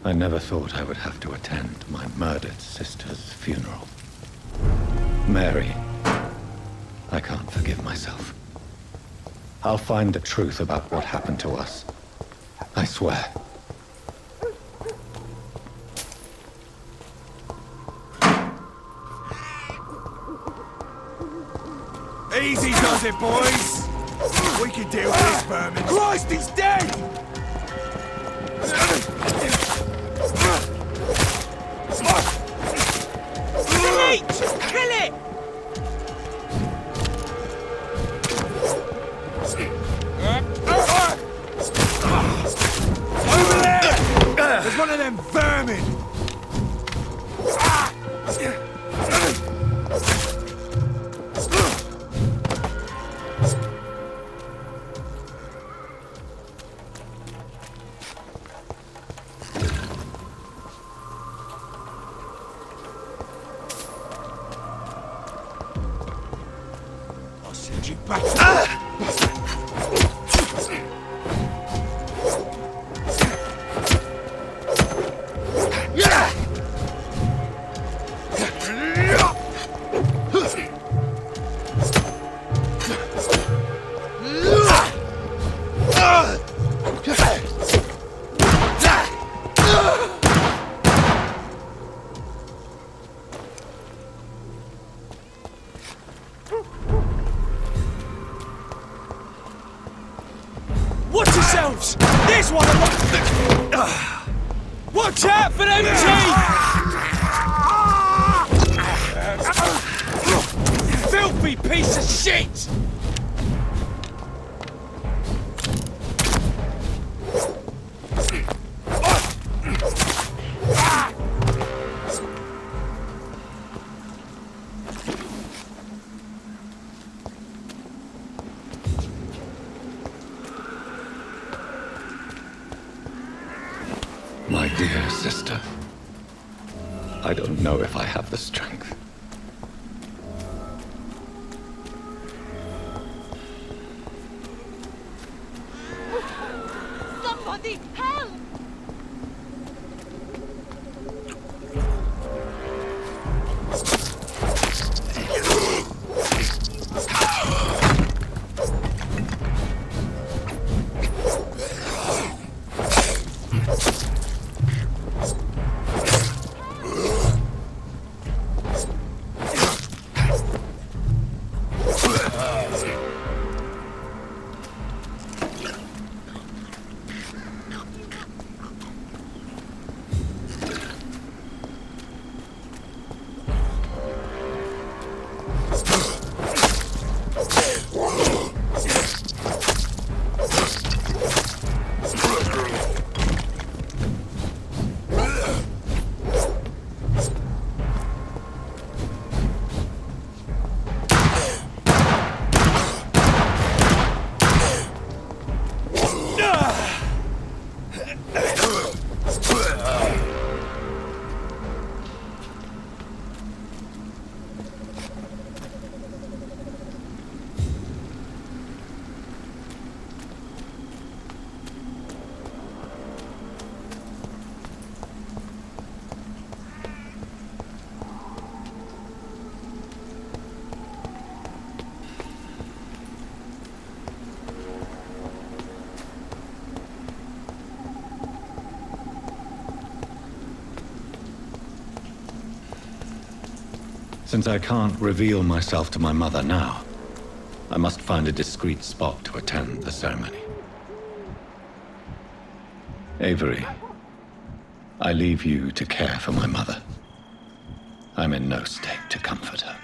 I never thought I would have to attend my murdered sister's funeral. Mary, I can't forgive myself. I'll find the truth about what happened to us. I swear. Easy does it, boys! We can deal with this vermin. Christ, he's dead! Kill it! Over there! There's one of them vermin! Send you back. Watch yourselves! There's one of them! Watch out for them teeth! Filthy piece of shit! My dear sister, I don't know if I have the strength. Somebody help! Since I can't reveal myself to my mother now, I must find a discreet spot to attend the ceremony. Avery, I leave you to care for my mother. I'm in no state to comfort her.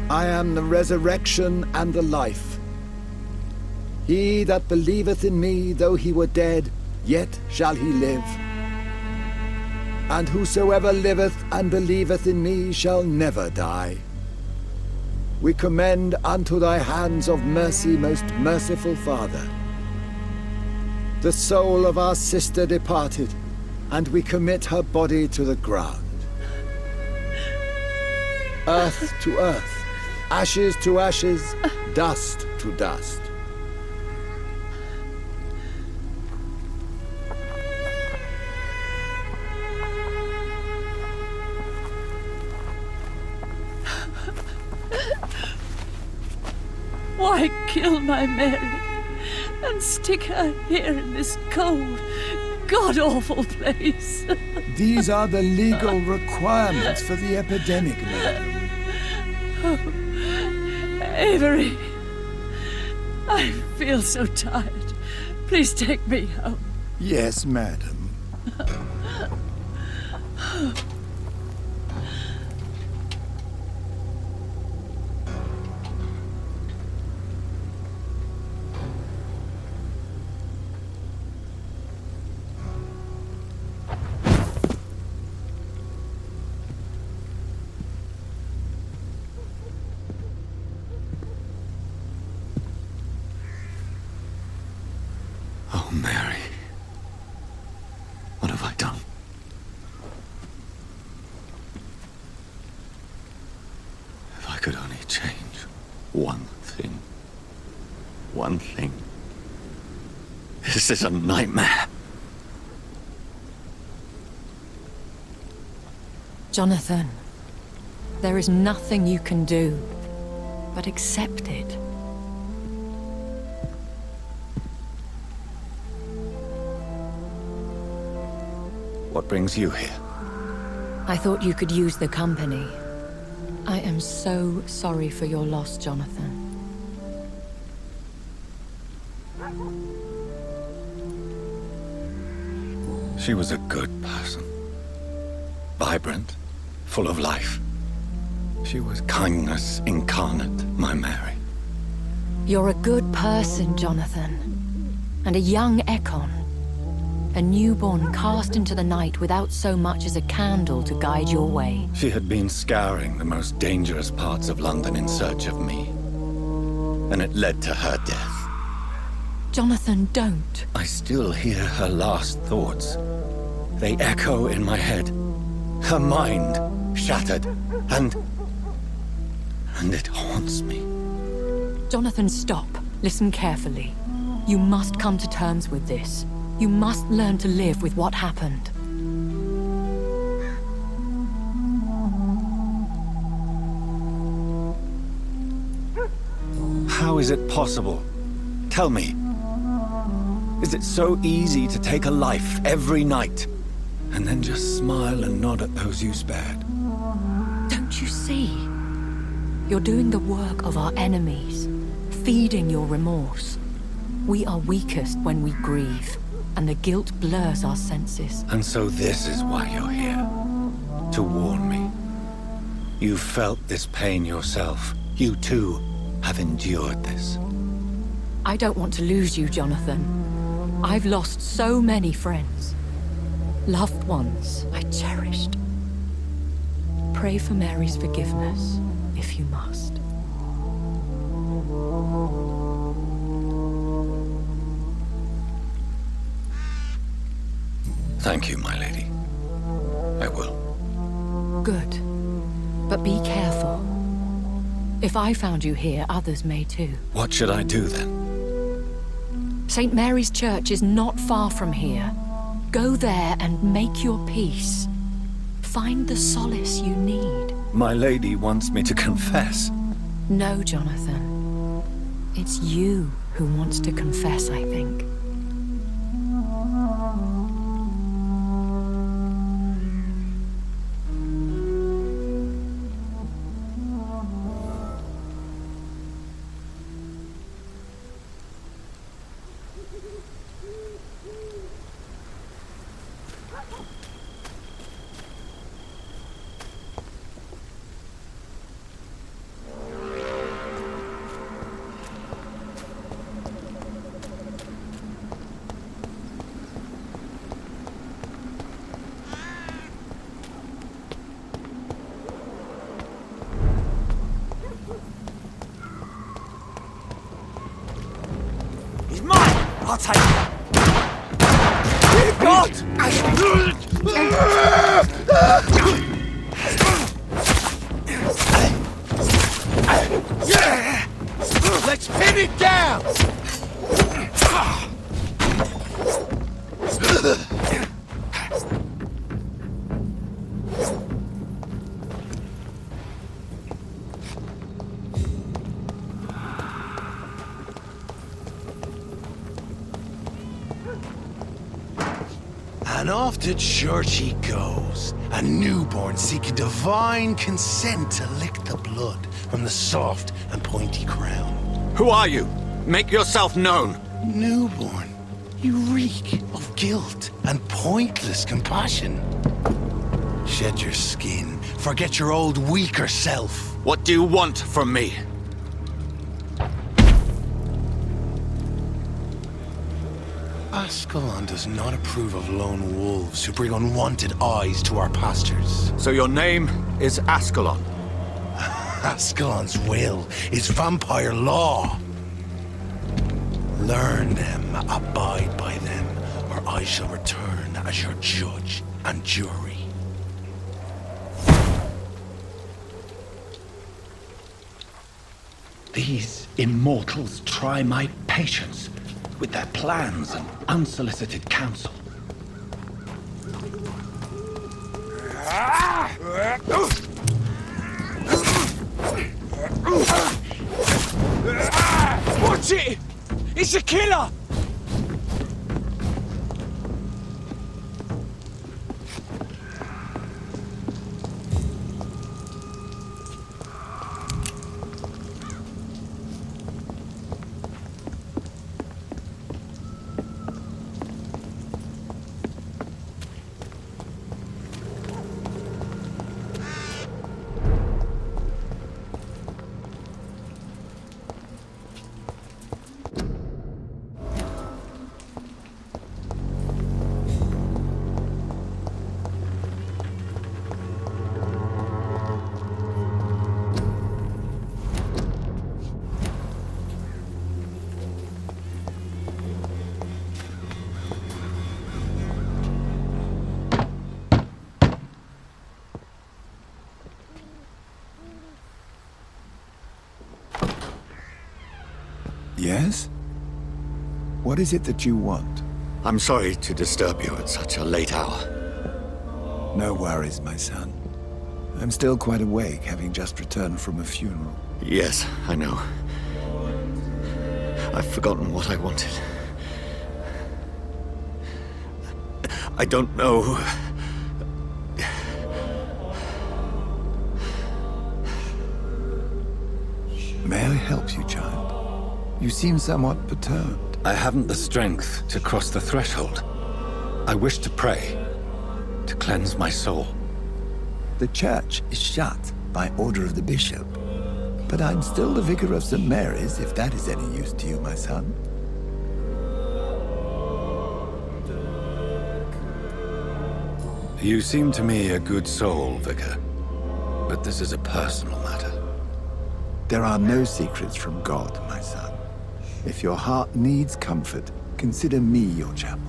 I am the resurrection and the life. He that believeth in me, though he were dead, yet shall he live. And whosoever liveth and believeth in me shall never die. We commend unto thy hands of mercy, most merciful Father, the soul of our sister departed, and we commit her body to the ground. Earth to earth, ashes to ashes, dust to dust. Why kill my Mary and stick her here in this cold, god-awful place? These are the legal requirements for the epidemic, madam. Oh, Avery, I feel so tired. Please take me home. Yes, madam. Oh, Mary. What have I done? If I could only change one thing. One thing. This is a nightmare. Jonathan, there is nothing you can do but accept it. What brings you here? I thought you could use the company. I am so sorry for your loss, Jonathan. She was a good person. Vibrant, full of life. She was kindness incarnate, my Mary. You're a good person, Jonathan. And a young Ekon. A newborn cast into the night without so much as a candle to guide your way. She had been scouring the most dangerous parts of London in search of me. And it led to her death. Jonathan, don't. I still hear her last thoughts. They echo in my head. Her mind shattered, and it haunts me. Jonathan, stop. Listen carefully. You must come to terms with this. You must learn to live with what happened. How is it possible? Tell me. Is it so easy to take a life every night, and then just smile and nod at those you spared? Don't you see? You're doing the work of our enemies, feeding your remorse. We are weakest when we grieve, and the guilt blurs our senses. And so this is why you're here. To warn me. You've felt this pain yourself. You too have endured this. I don't want to lose you, Jonathan. I've lost so many friends. Loved ones I cherished. Pray for Mary's forgiveness, if you must. Thank you, my lady. I will. Good. But be careful. If I found you here, others may too. What should I do then? St. Mary's Church is not far from here. Go there and make your peace. Find the solace you need. My lady wants me to confess. No, Jonathan. It's you who wants to confess, I think. I'll take it. God! Let's pin it down! And off to church he goes, a newborn seeking divine consent to lick the blood from the soft and pointy crown. Who are you? Make yourself known. Newborn, you reek of guilt and pointless compassion. Shed your skin, forget your old weaker self. What do you want from me? Ascalon does not approve of lone wolves who bring unwanted eyes to our pastures. So your name is Ascalon? Ascalon's will is vampire law. Learn them, abide by them, or I shall return as your judge and jury. These immortals try my patience with their plans and unsolicited counsel. Watch it! It's a killer! Yes? What is it that you want? I'm sorry to disturb you at such a late hour. No worries, my son. I'm still quite awake, having just returned from a funeral. Yes, I know. I've forgotten what I wanted. I don't know. May I help you, child? You seem somewhat perturbed. I haven't the strength to cross the threshold. I wish to pray, to cleanse my soul. The church is shut by order of the bishop. But I'm still the vicar of St. Mary's, if that is any use to you, my son. You seem to me a good soul, Vicar. But this is a personal matter. There are no secrets from God, my son. If your heart needs comfort, consider me your chapel.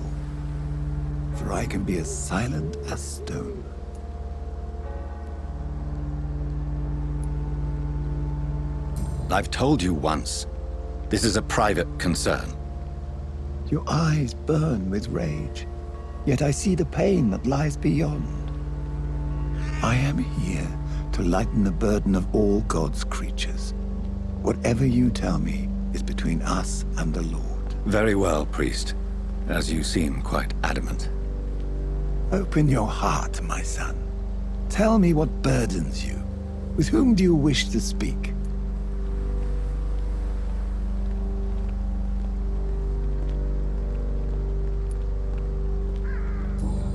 For I can be as silent as stone. I've told you once, this is a private concern. Your eyes burn with rage, yet I see the pain that lies beyond. I am here to lighten the burden of all God's creatures. Whatever you tell me is between us and the Lord. Very well, priest. As you seem quite adamant. Open your heart, my son. Tell me what burdens you. With whom do you wish to speak?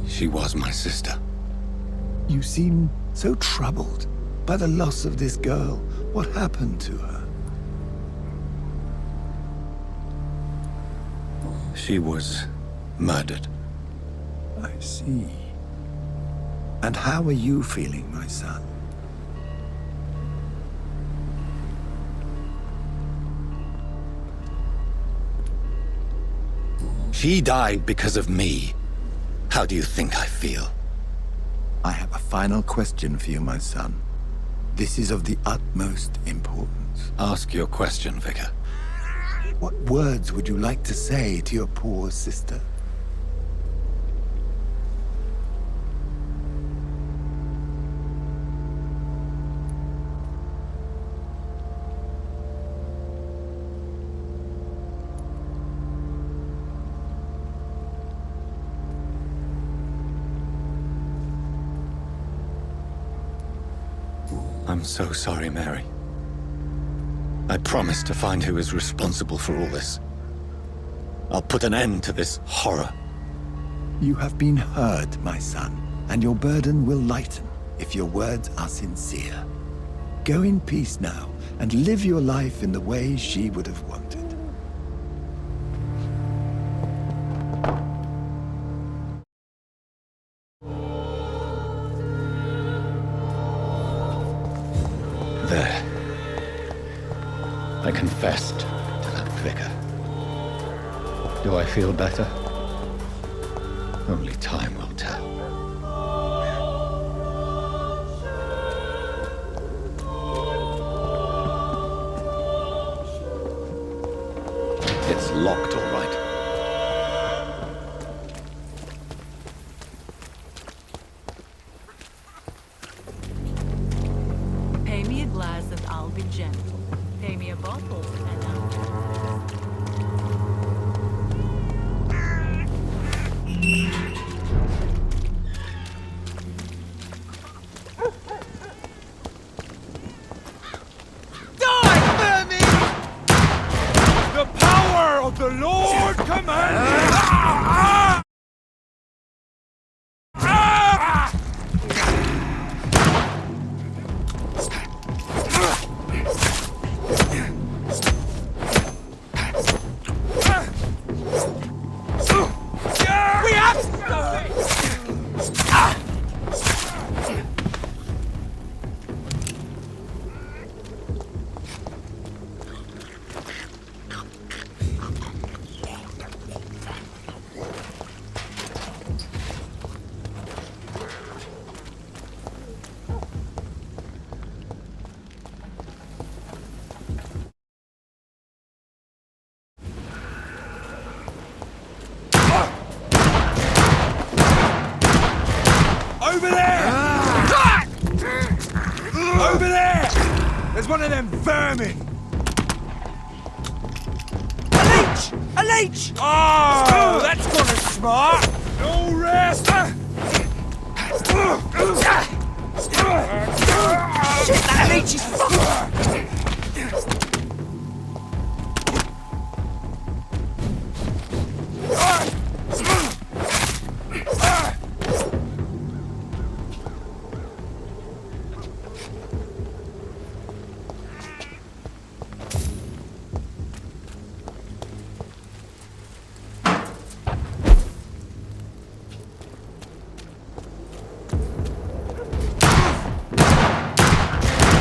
She was my sister. You seem so troubled by the loss of this girl. What happened to her? She was murdered. I see. And how are you feeling, my son? She died because of me. How do you think I feel? I have a final question for you, my son. This is of the utmost importance. Ask your question, Vicar. What words would you like to say to your poor sister? I'm so sorry, Mary. I promise to find who is responsible for all this. I'll put an end to this horror. You have been heard, my son, and your burden will lighten if your words are sincere. Go in peace now, and live your life in the way she would have wanted. There. I confessed to that vicar. Do I feel better? Only time will tell. It's locked, all right. Pay me a glass and I'll be gentle. Pay me a bottle and I'll... The power of the Lord commands! We have to stop it! Over there! Over there! There's one of them vermin! A leech! A leech! Oh, that's gonna smart! No rest! Shit, that leech is fucked!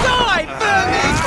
Die, vermin!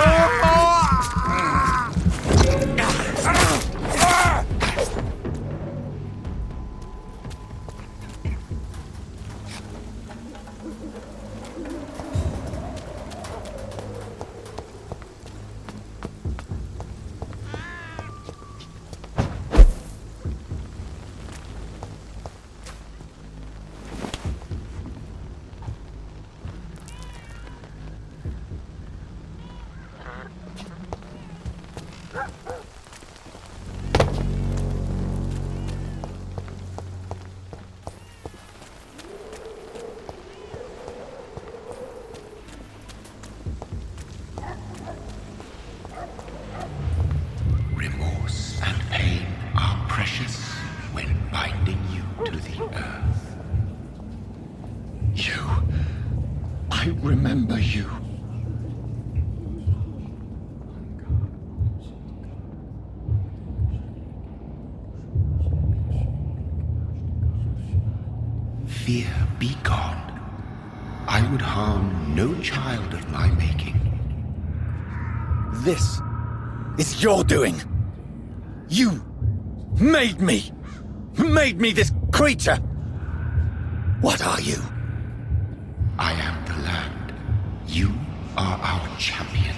remember you. Fear be gone. I would harm no child of my making. This is your doing. You made me this creature. What are you? I am the land. You are our champion.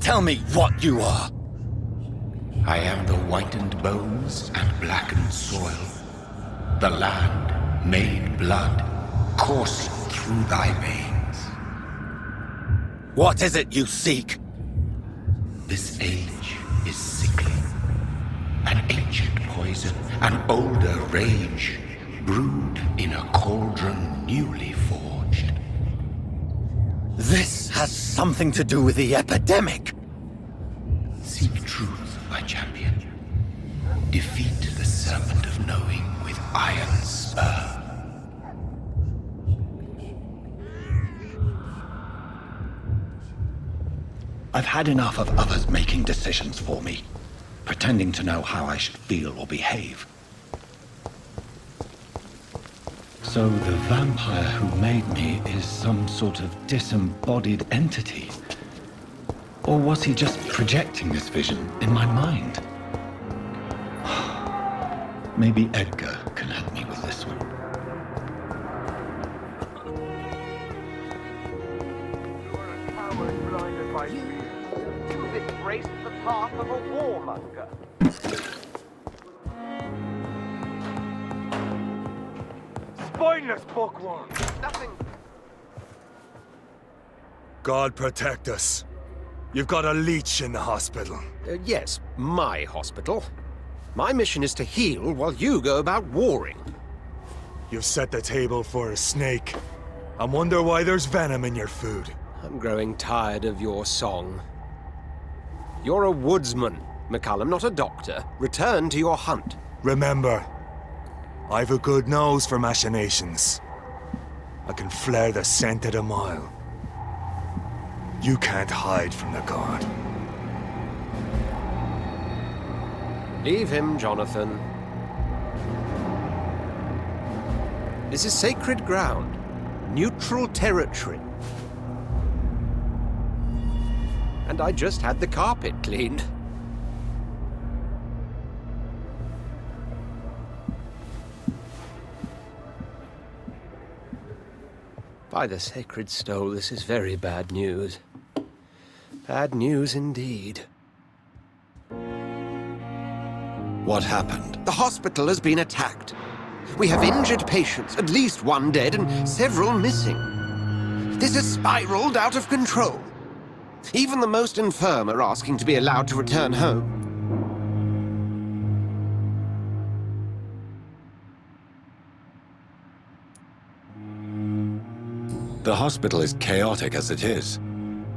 Tell me what you are. I am the whitened bones and blackened soil. The land made blood coursing through thy veins. What is it you seek? This age is sickly. An ancient poison, an older rage, brewed in a cauldron newly forged. This has something to do with the epidemic. Seek truth, my champion. Defeat the serpent of knowing with iron spur. I've had enough of others making decisions for me, pretending to know how I should feel or behave. So the vampire who made me is some sort of disembodied entity? Or was he just projecting this vision in my mind? Maybe Edgar can help me with this one. You've embraced the path of a warmonger. Spineless bookworm! Nothing. God protect us. You've got a leech in the hospital. Yes, my hospital. My mission is to heal while you go about warring. You've set the table for a snake. I wonder why there's venom in your food. I'm growing tired of your song. You're a woodsman, McCallum, not a doctor. Return to your hunt. Remember, I've a good nose for machinations. I can flare the scent at a mile. You can't hide from the guard. Leave him, Jonathan. This is sacred ground. Neutral territory. And I just had the carpet cleaned. By the sacred stole, this is very bad news. Bad news indeed. What happened? The hospital has been attacked. We have injured patients, at least one dead and several missing. This has spiraled out of control. Even the most infirm are asking to be allowed to return home. The hospital is chaotic as it is.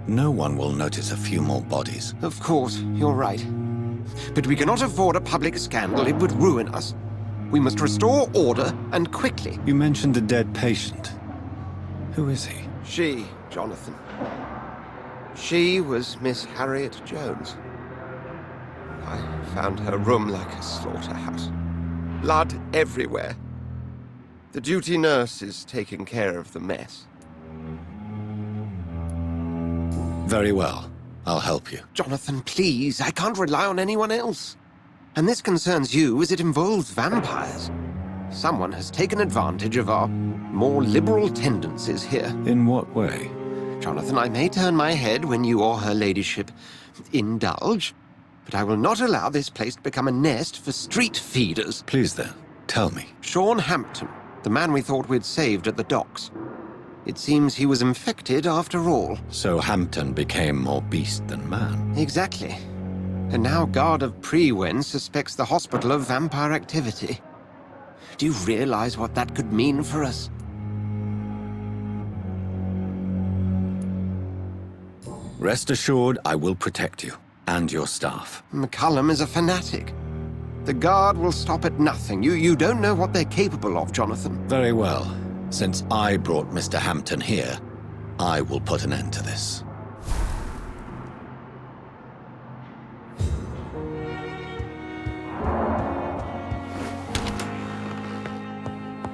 No one will notice a few more bodies. Of course, you're right. But we cannot afford a public scandal. It would ruin us. We must restore order, and quickly. You mentioned a dead patient. Who is he? She, Jonathan. She was Miss Harriet Jones. I found her room like a slaughterhouse. Blood everywhere. The duty nurse is taking care of the mess. Very well. I'll help you. Jonathan, please. I can't rely on anyone else. And this concerns you as it involves vampires. Someone has taken advantage of our more liberal tendencies here. In what way? Jonathan, I may turn my head when you or her ladyship indulge, but I will not allow this place to become a nest for street feeders. Please then, tell me. Sean Hampton, the man we thought we'd saved at the docks. It seems he was infected after all. So Hampton became more beast than man. Exactly. And now Guard of Prewen suspects the hospital of vampire activity. Do you realize what that could mean for us? Rest assured, I will protect you. and your staff. McCullum is a fanatic. The Guard will stop at nothing. You don't know what they're capable of, Jonathan. Very well. Since I brought Mr. Hampton here, I will put an end to this.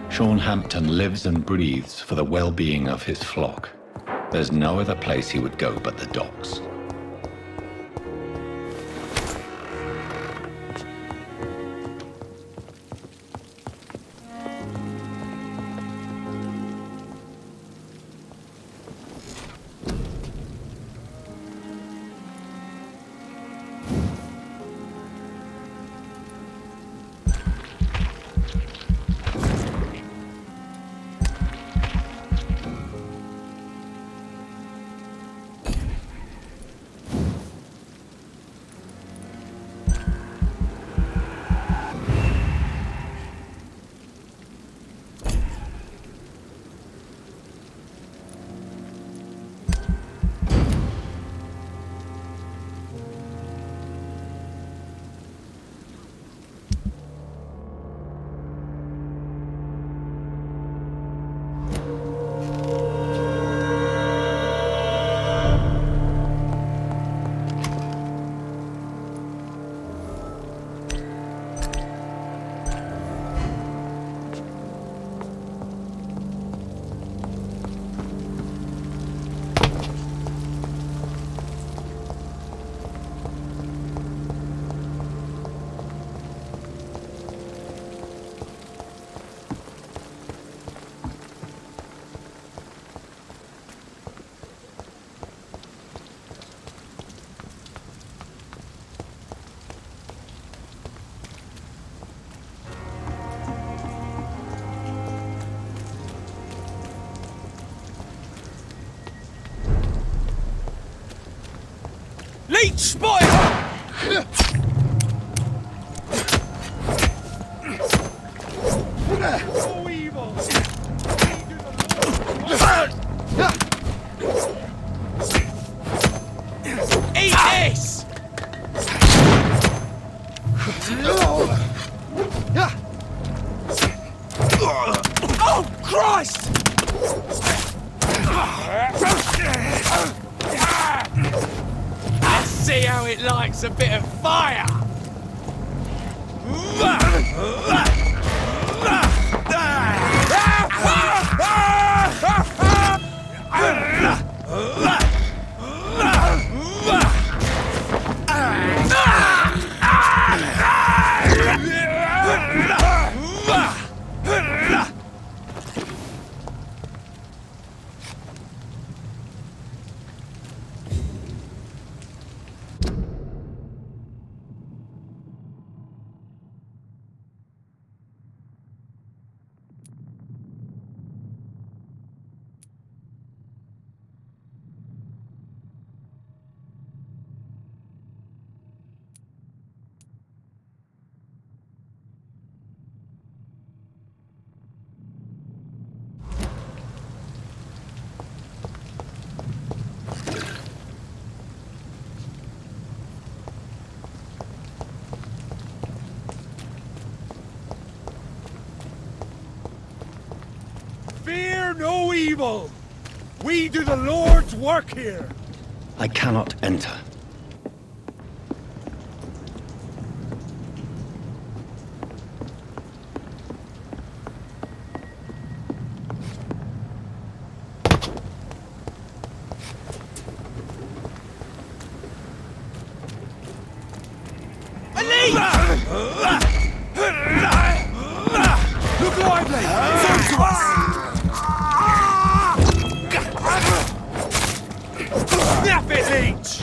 Sean Hampton lives and breathes for the well-being of his flock. There's no other place he would go but the docks. Leech spotted! So evil! Eat this! Oh, Christ! I see how it likes a bit of fire! Fear no evil! We do the Lord's work here! I cannot enter. Look lively! Snap it, Leech!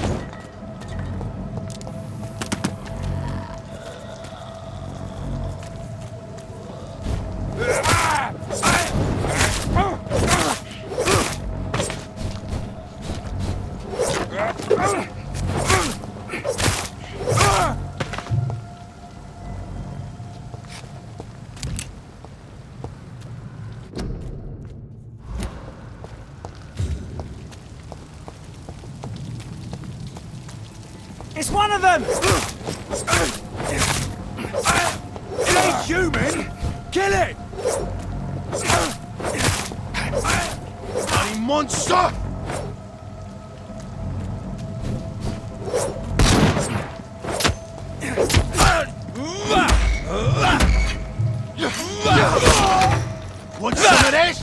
one of them! It ain't human! Kill it! Bloody monster! Want some of this?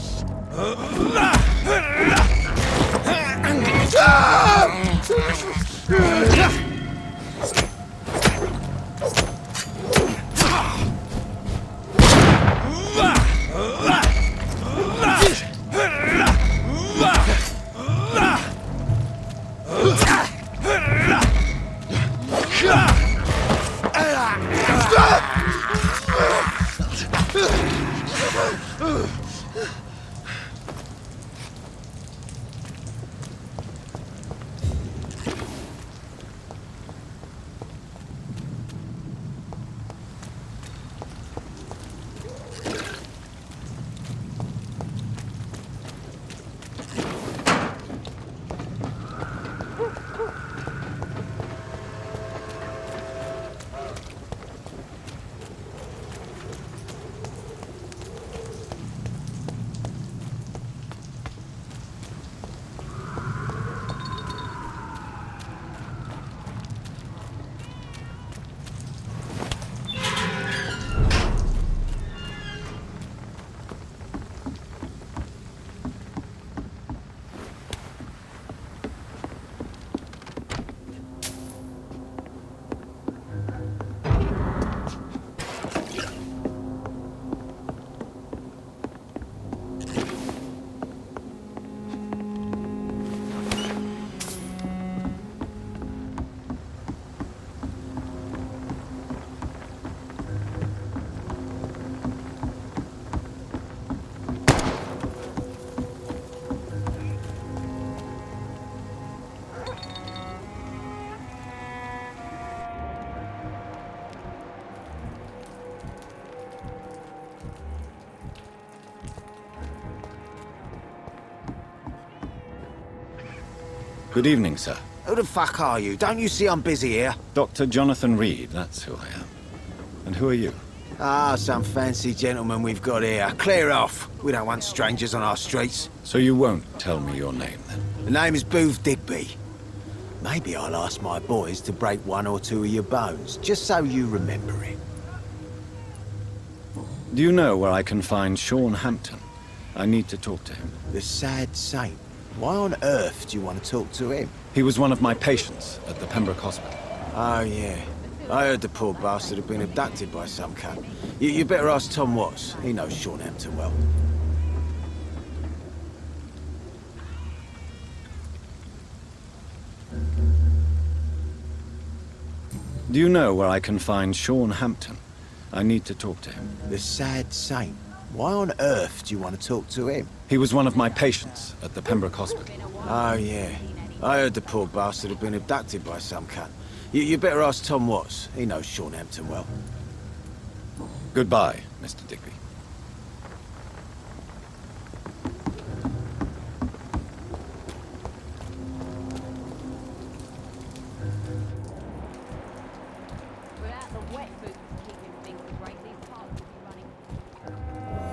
Good evening, sir. Who the fuck are you? Don't you see I'm busy here? Dr. Jonathan Reed, that's who I am. And who are you? Ah, some fancy gentleman we've got here. Clear off. We don't want strangers on our streets. So you won't tell me your name, then? The name is Booth Digby. Maybe I'll ask my boys to break one or two of your bones, just so you remember it. Do you know where I can find Sean Hampton? I need to talk to him. The sad saint. Why on earth do you want to talk to him? He was one of my patients at the Pembroke Hospital. Oh, yeah. I heard the poor bastard had been abducted by some cunt. You better ask Tom Watts. He knows Sean Hampton well. Do you know where I can find Sean Hampton? I need to talk to him. The sad saint. Why on earth do you want to talk to him? He was one of my patients at the Pembroke Hospital. Oh, yeah. I heard the poor bastard had been abducted by some cunt. You better ask Tom Watts. He knows Sean Hampton well. Goodbye, Mr. Digby.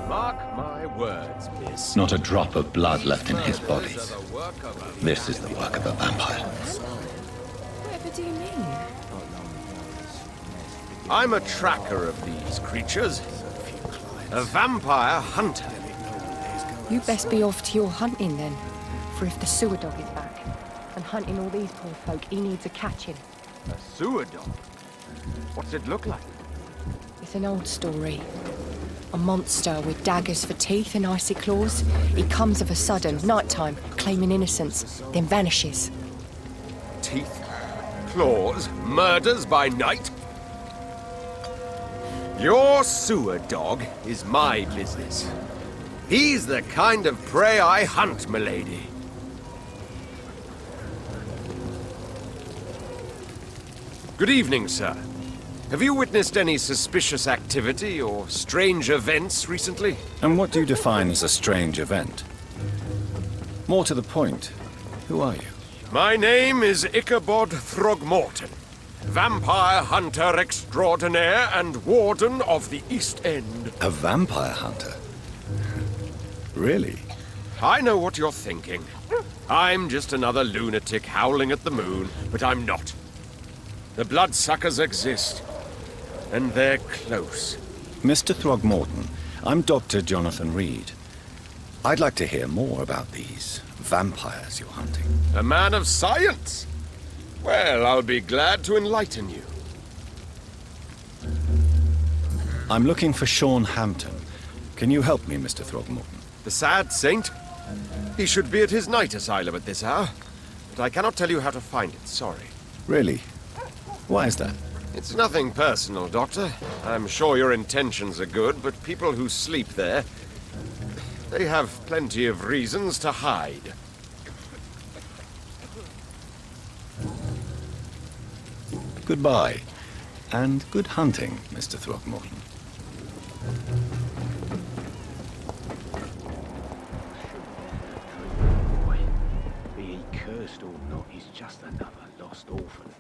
Mark my words, miss. Not a drop of blood left in his body. This is the work of a vampire. Whatever do you mean? I'm a tracker of these creatures. A vampire hunter. You best be off to your hunting then. For if the sewer dog is back and hunting all these poor folk, he needs a catching. A sewer dog? What's it look like? It's an old story. A monster with daggers for teeth and icy claws. He comes of a sudden, nighttime, claiming innocence, then vanishes. Teeth, claws, murders by night? Your sewer dog is my business. He's the kind of prey I hunt, milady. Good evening, sir. Have you witnessed any suspicious activity or strange events recently? And what do you define as a strange event? More to the point, who are you? My name is Ichabod Throgmorton. Vampire hunter extraordinaire and warden of the East End. A vampire hunter? Really? I know what you're thinking. I'm just another lunatic howling at the moon, but I'm not. The bloodsuckers exist, and they're close. Mr. Throgmorton, I'm Dr. Jonathan Reed. I'd like to hear more about these vampires you're hunting. A man of science? Well, I'll be glad to enlighten you. I'm looking for Sean Hampton. Can you help me, Mr. Throgmorton? The sad saint? He should be at his night asylum at this hour, but I cannot tell you how to find it, sorry. Really? Why is that? It's nothing personal, Doctor. I'm sure your intentions are good, but people who sleep there, they have plenty of reasons to hide. Goodbye, and good hunting, Mr. Throgmorton. Be he cursed or not, he's just another lost orphan.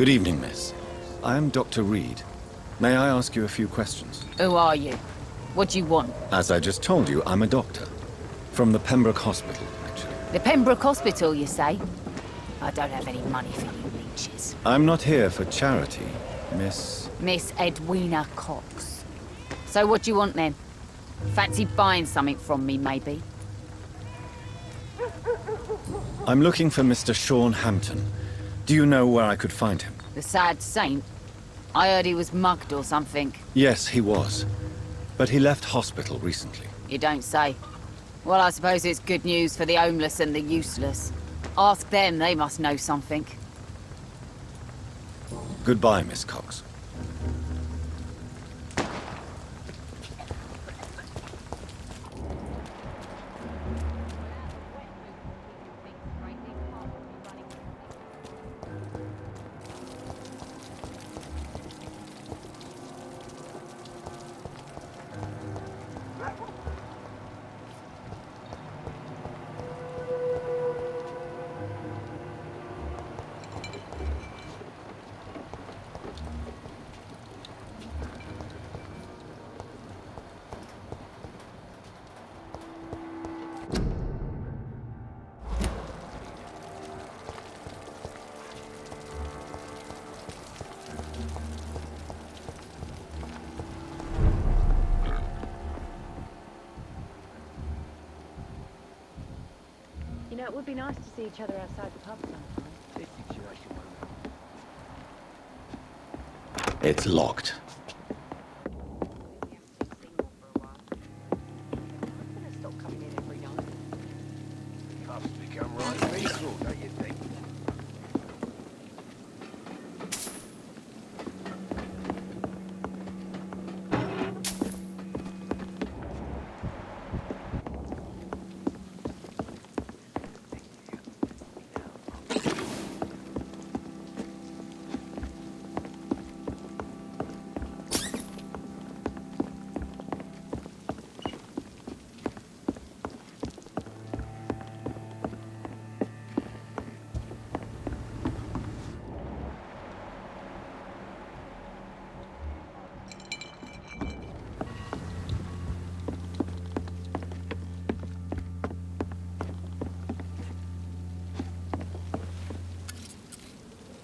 Good evening, miss. I am Dr. Reed. May I ask you a few questions? Who are you? What do you want? As I just told you, I'm a doctor. From the Pembroke Hospital, actually. The Pembroke Hospital, you say? I don't have any money for you leeches. I'm not here for charity, Miss... Miss Edwina Cox. So what do you want then? Fancy buying something from me, maybe? I'm looking for Mr. Sean Hampton. Do you know where I could find him? The sad saint? I heard he was mugged or something. Yes, he was. But he left hospital recently. You don't say. Well, I suppose it's good news for the homeless and the useless. Ask them, they must know something. Goodbye, Miss Cox. it would be nice to see each other outside the pub sometime. It's locked. Become right peaceful, don't you think?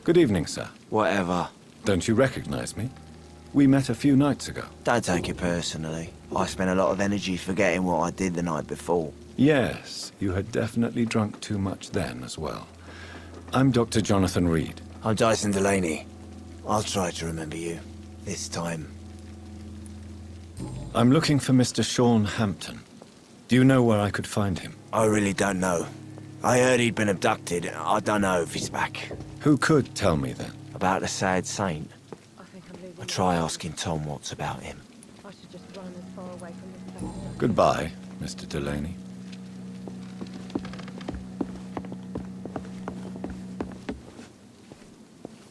Good evening, sir. Whatever. Don't you recognize me? We met a few nights ago. Don't take it personally. I spent a lot of energy forgetting what I did the night before. Yes, you had definitely drunk too much then as well. I'm Dr. Jonathan Reed. I'm Dyson Delaney. I'll try to remember you. This time. I'm looking for Mr. Sean Hampton. Do you know where I could find him? I really don't know. I heard he'd been abducted. I don't know if he's back. Who could tell me then? About the sad saint? I'll try asking Tom Watts about him. I should just run as far away from this place. Goodbye, Mr. Delaney.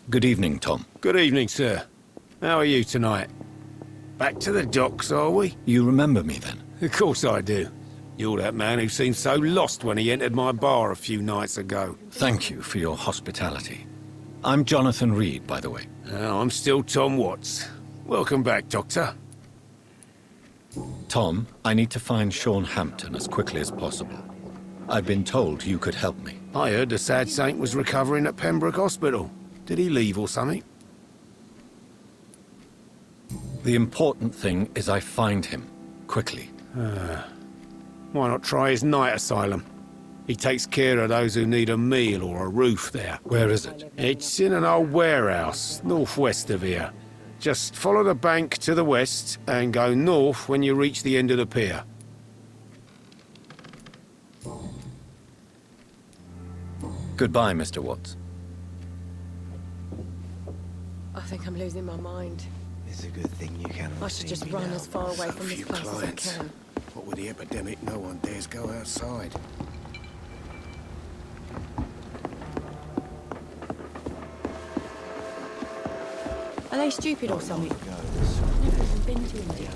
Good evening, Tom. Good evening, sir. How are you tonight? Back to the docks, are we? You remember me then? Of course I do. You're that man who seemed so lost when he entered my bar a few nights ago. Thank you for your hospitality. I'm Jonathan Reed, by the way. I'm still Tom Watts. Welcome back, Doctor. Tom, I need to find Sean Hampton as quickly as possible. I've been told you could help me. I heard the sad saint was recovering at Pembroke Hospital. Did he leave or something? The important thing is I find him, quickly. Why not try his night asylum? He takes care of those who need a meal or a roof there. Where is it? It's in an old warehouse, northwest of here. Just follow the bank to the west and go north when you reach the end of the pier. Goodbye, Mr. Watts. I think I'm losing my mind. It's a good thing you can. I should just run as far away from this place as I can. What with the epidemic, no one dares go outside. Are they stupid or something? I've never even been to India.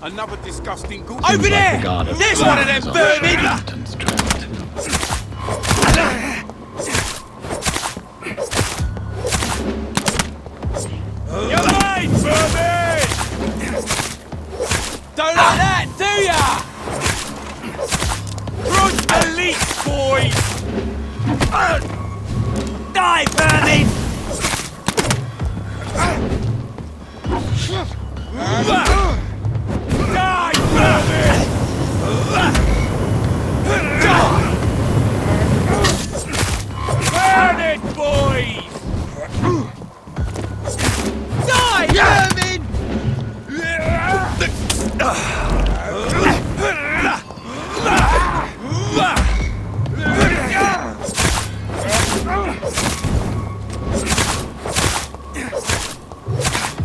Another disgusting goose. Seems Over like there! the guard of There's one of them flowers on vermin! Hampton's tract. You're late, vermin! Don't like that, do ya? Front elite, boys! Die, vermin! Die, vermin! Burn it, boys! Die, vermin!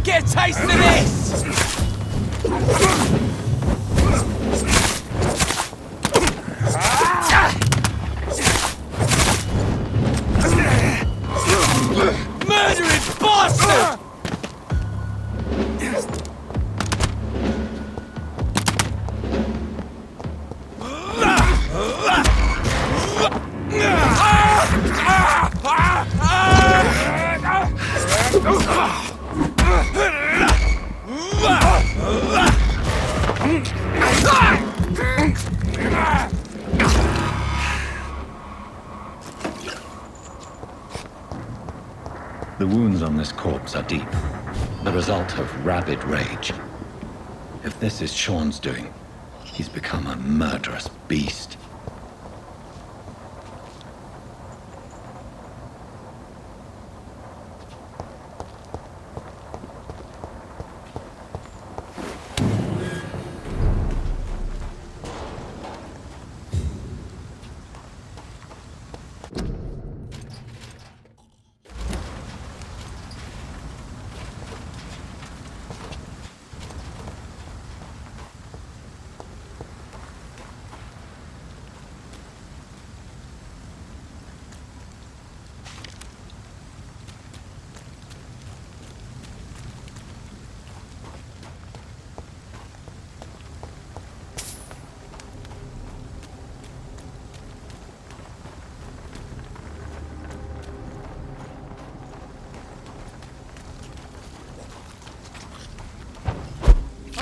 Get a taste of this! The wounds on this corpse are deep, the result of rabid rage. If this is Sean's doing, he's become a murderous beast.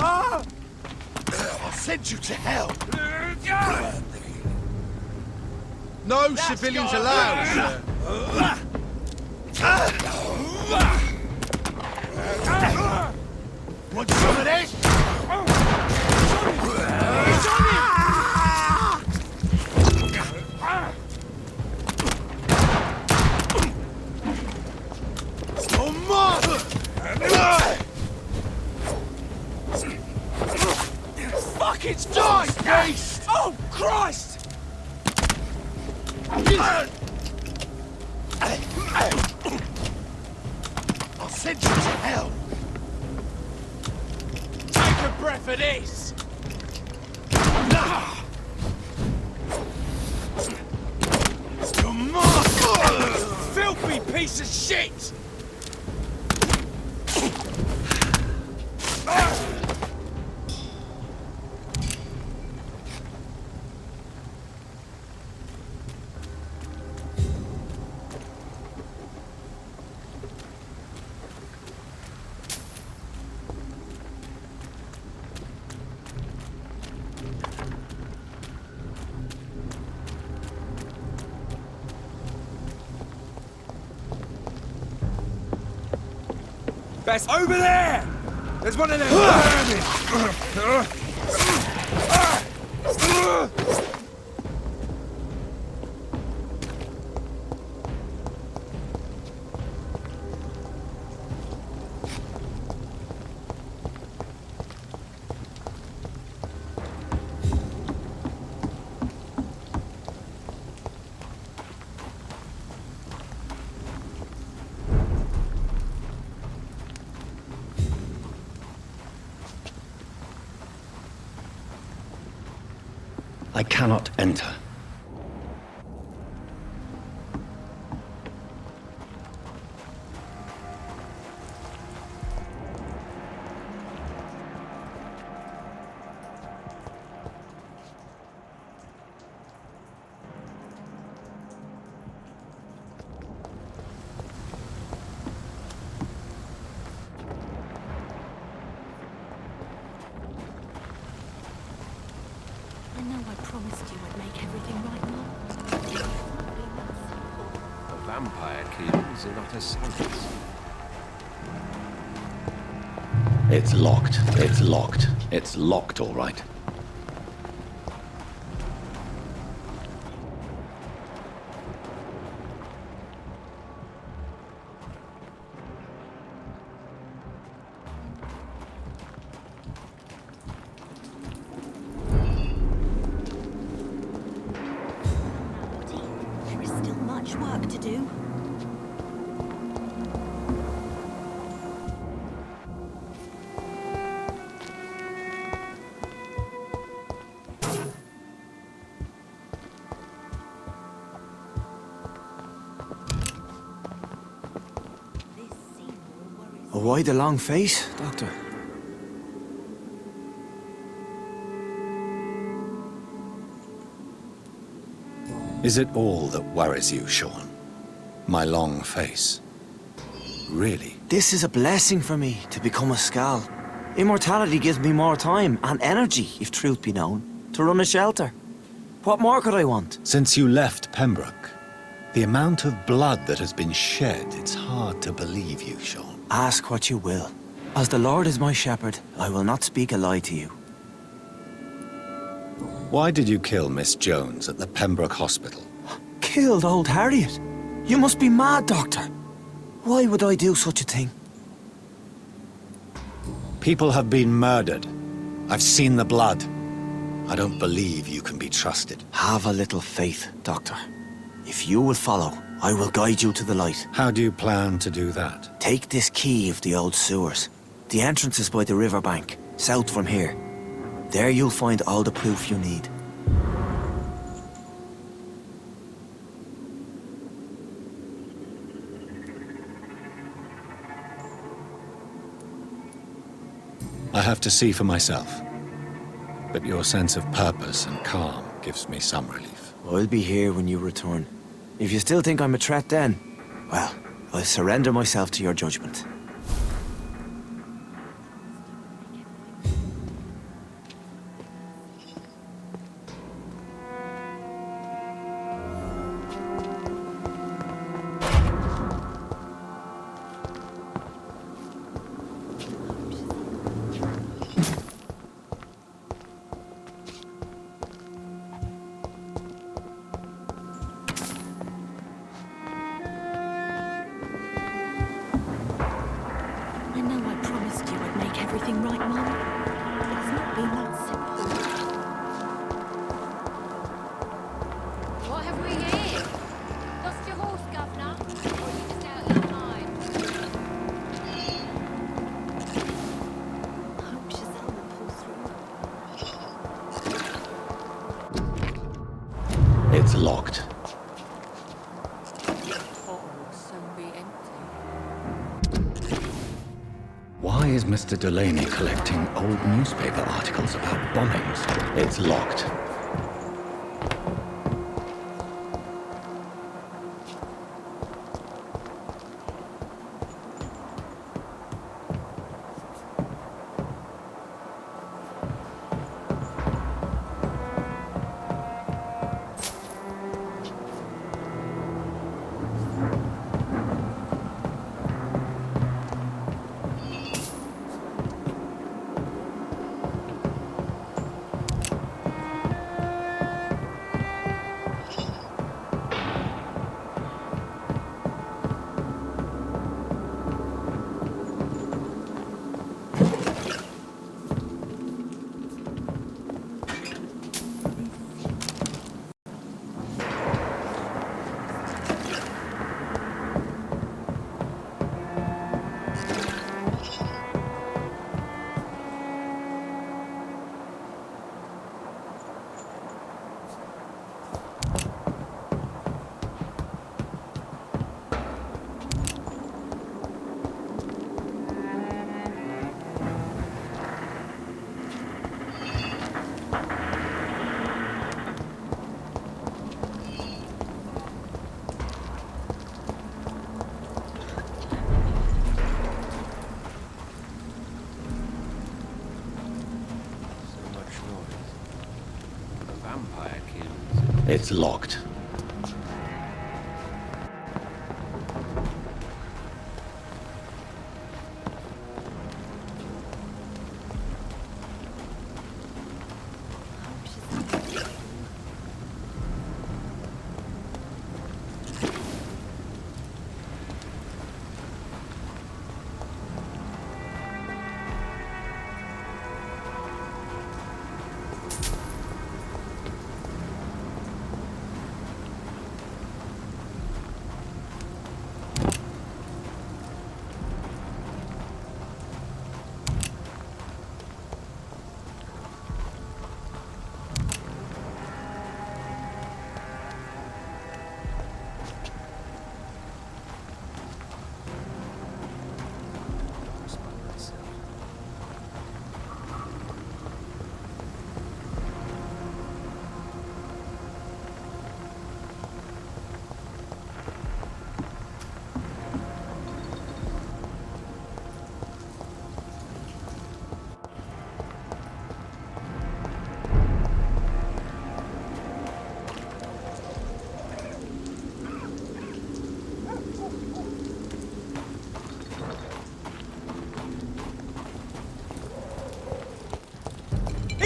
I'll send you to hell. No civilians allowed, sir. Want some of this? Oh, mother! Fuck, it's died, beast! Oh, Christ! I'll send you to hell. Take a breath of this. Come on! Filthy piece of shit! Best over there! There's one of them! I cannot enter. I know I promised you I'd make everything right, Mum. The vampire killings are not a science. It's locked. It's locked. It's locked, all right. There is still much work to do. Why the long face, Doctor? Is it all that worries you, Sean? My long face? Really? This is a blessing for me, to become a Skal. Immortality gives me more time and energy, if truth be known, to run a shelter. What more could I want? Since you left Pembroke, the amount of blood that has been shed, it's hard to believe you, Sean. Ask what you will. As the Lord is my shepherd, I will not speak a lie to you. Why did you kill Miss Jones at the Pembroke Hospital? Killed old Harriet? You must be mad, Doctor. Why would I do such a thing? People have been murdered. I've seen the blood. I don't believe you can be trusted. Have a little faith, Doctor. If you will follow, I will guide you to the light. How do you plan to do that? Take this key of the old sewers. The entrance is by the riverbank, south from here. There you'll find all the proof you need. I have to see for myself. But your sense of purpose and calm gives me some relief. I'll be here when you return. If you still think I'm a threat then, well, I'll surrender myself to your judgment. I know I promised you I'd make everything right, Mum. It's not been that simple. What have we here? Lost your horse, Governor? Or are you just out of your mind? I hope Giselle will pull through. It's locked. Why is Mr. Delaney collecting old newspaper articles about bombings? It's locked. It's locked.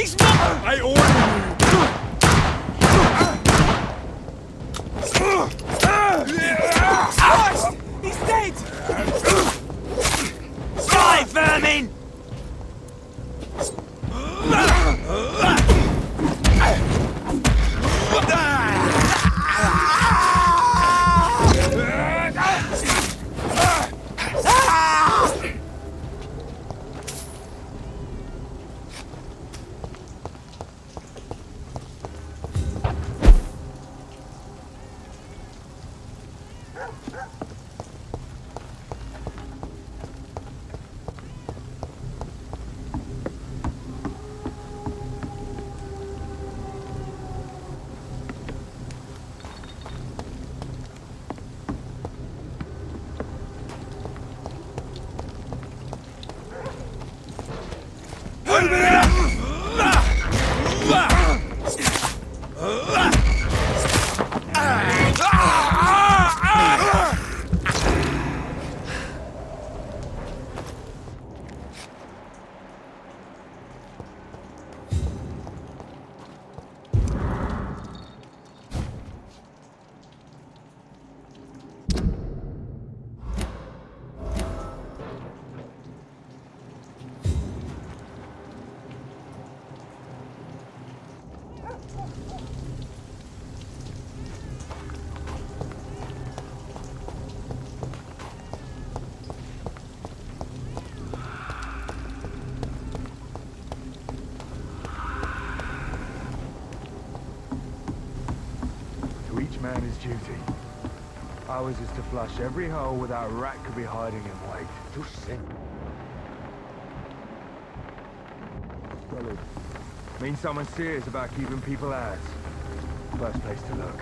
He's not! I order Christ! He's dead! Die, vermin! To each man his duty. Ours is to flush every hole where that rat could be hiding in wait. Too simple. Solid. Means someone serious about keeping people out. First place to look.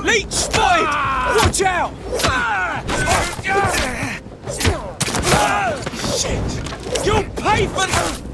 Leech spotted! Watch out! Shit! You'll pay for that!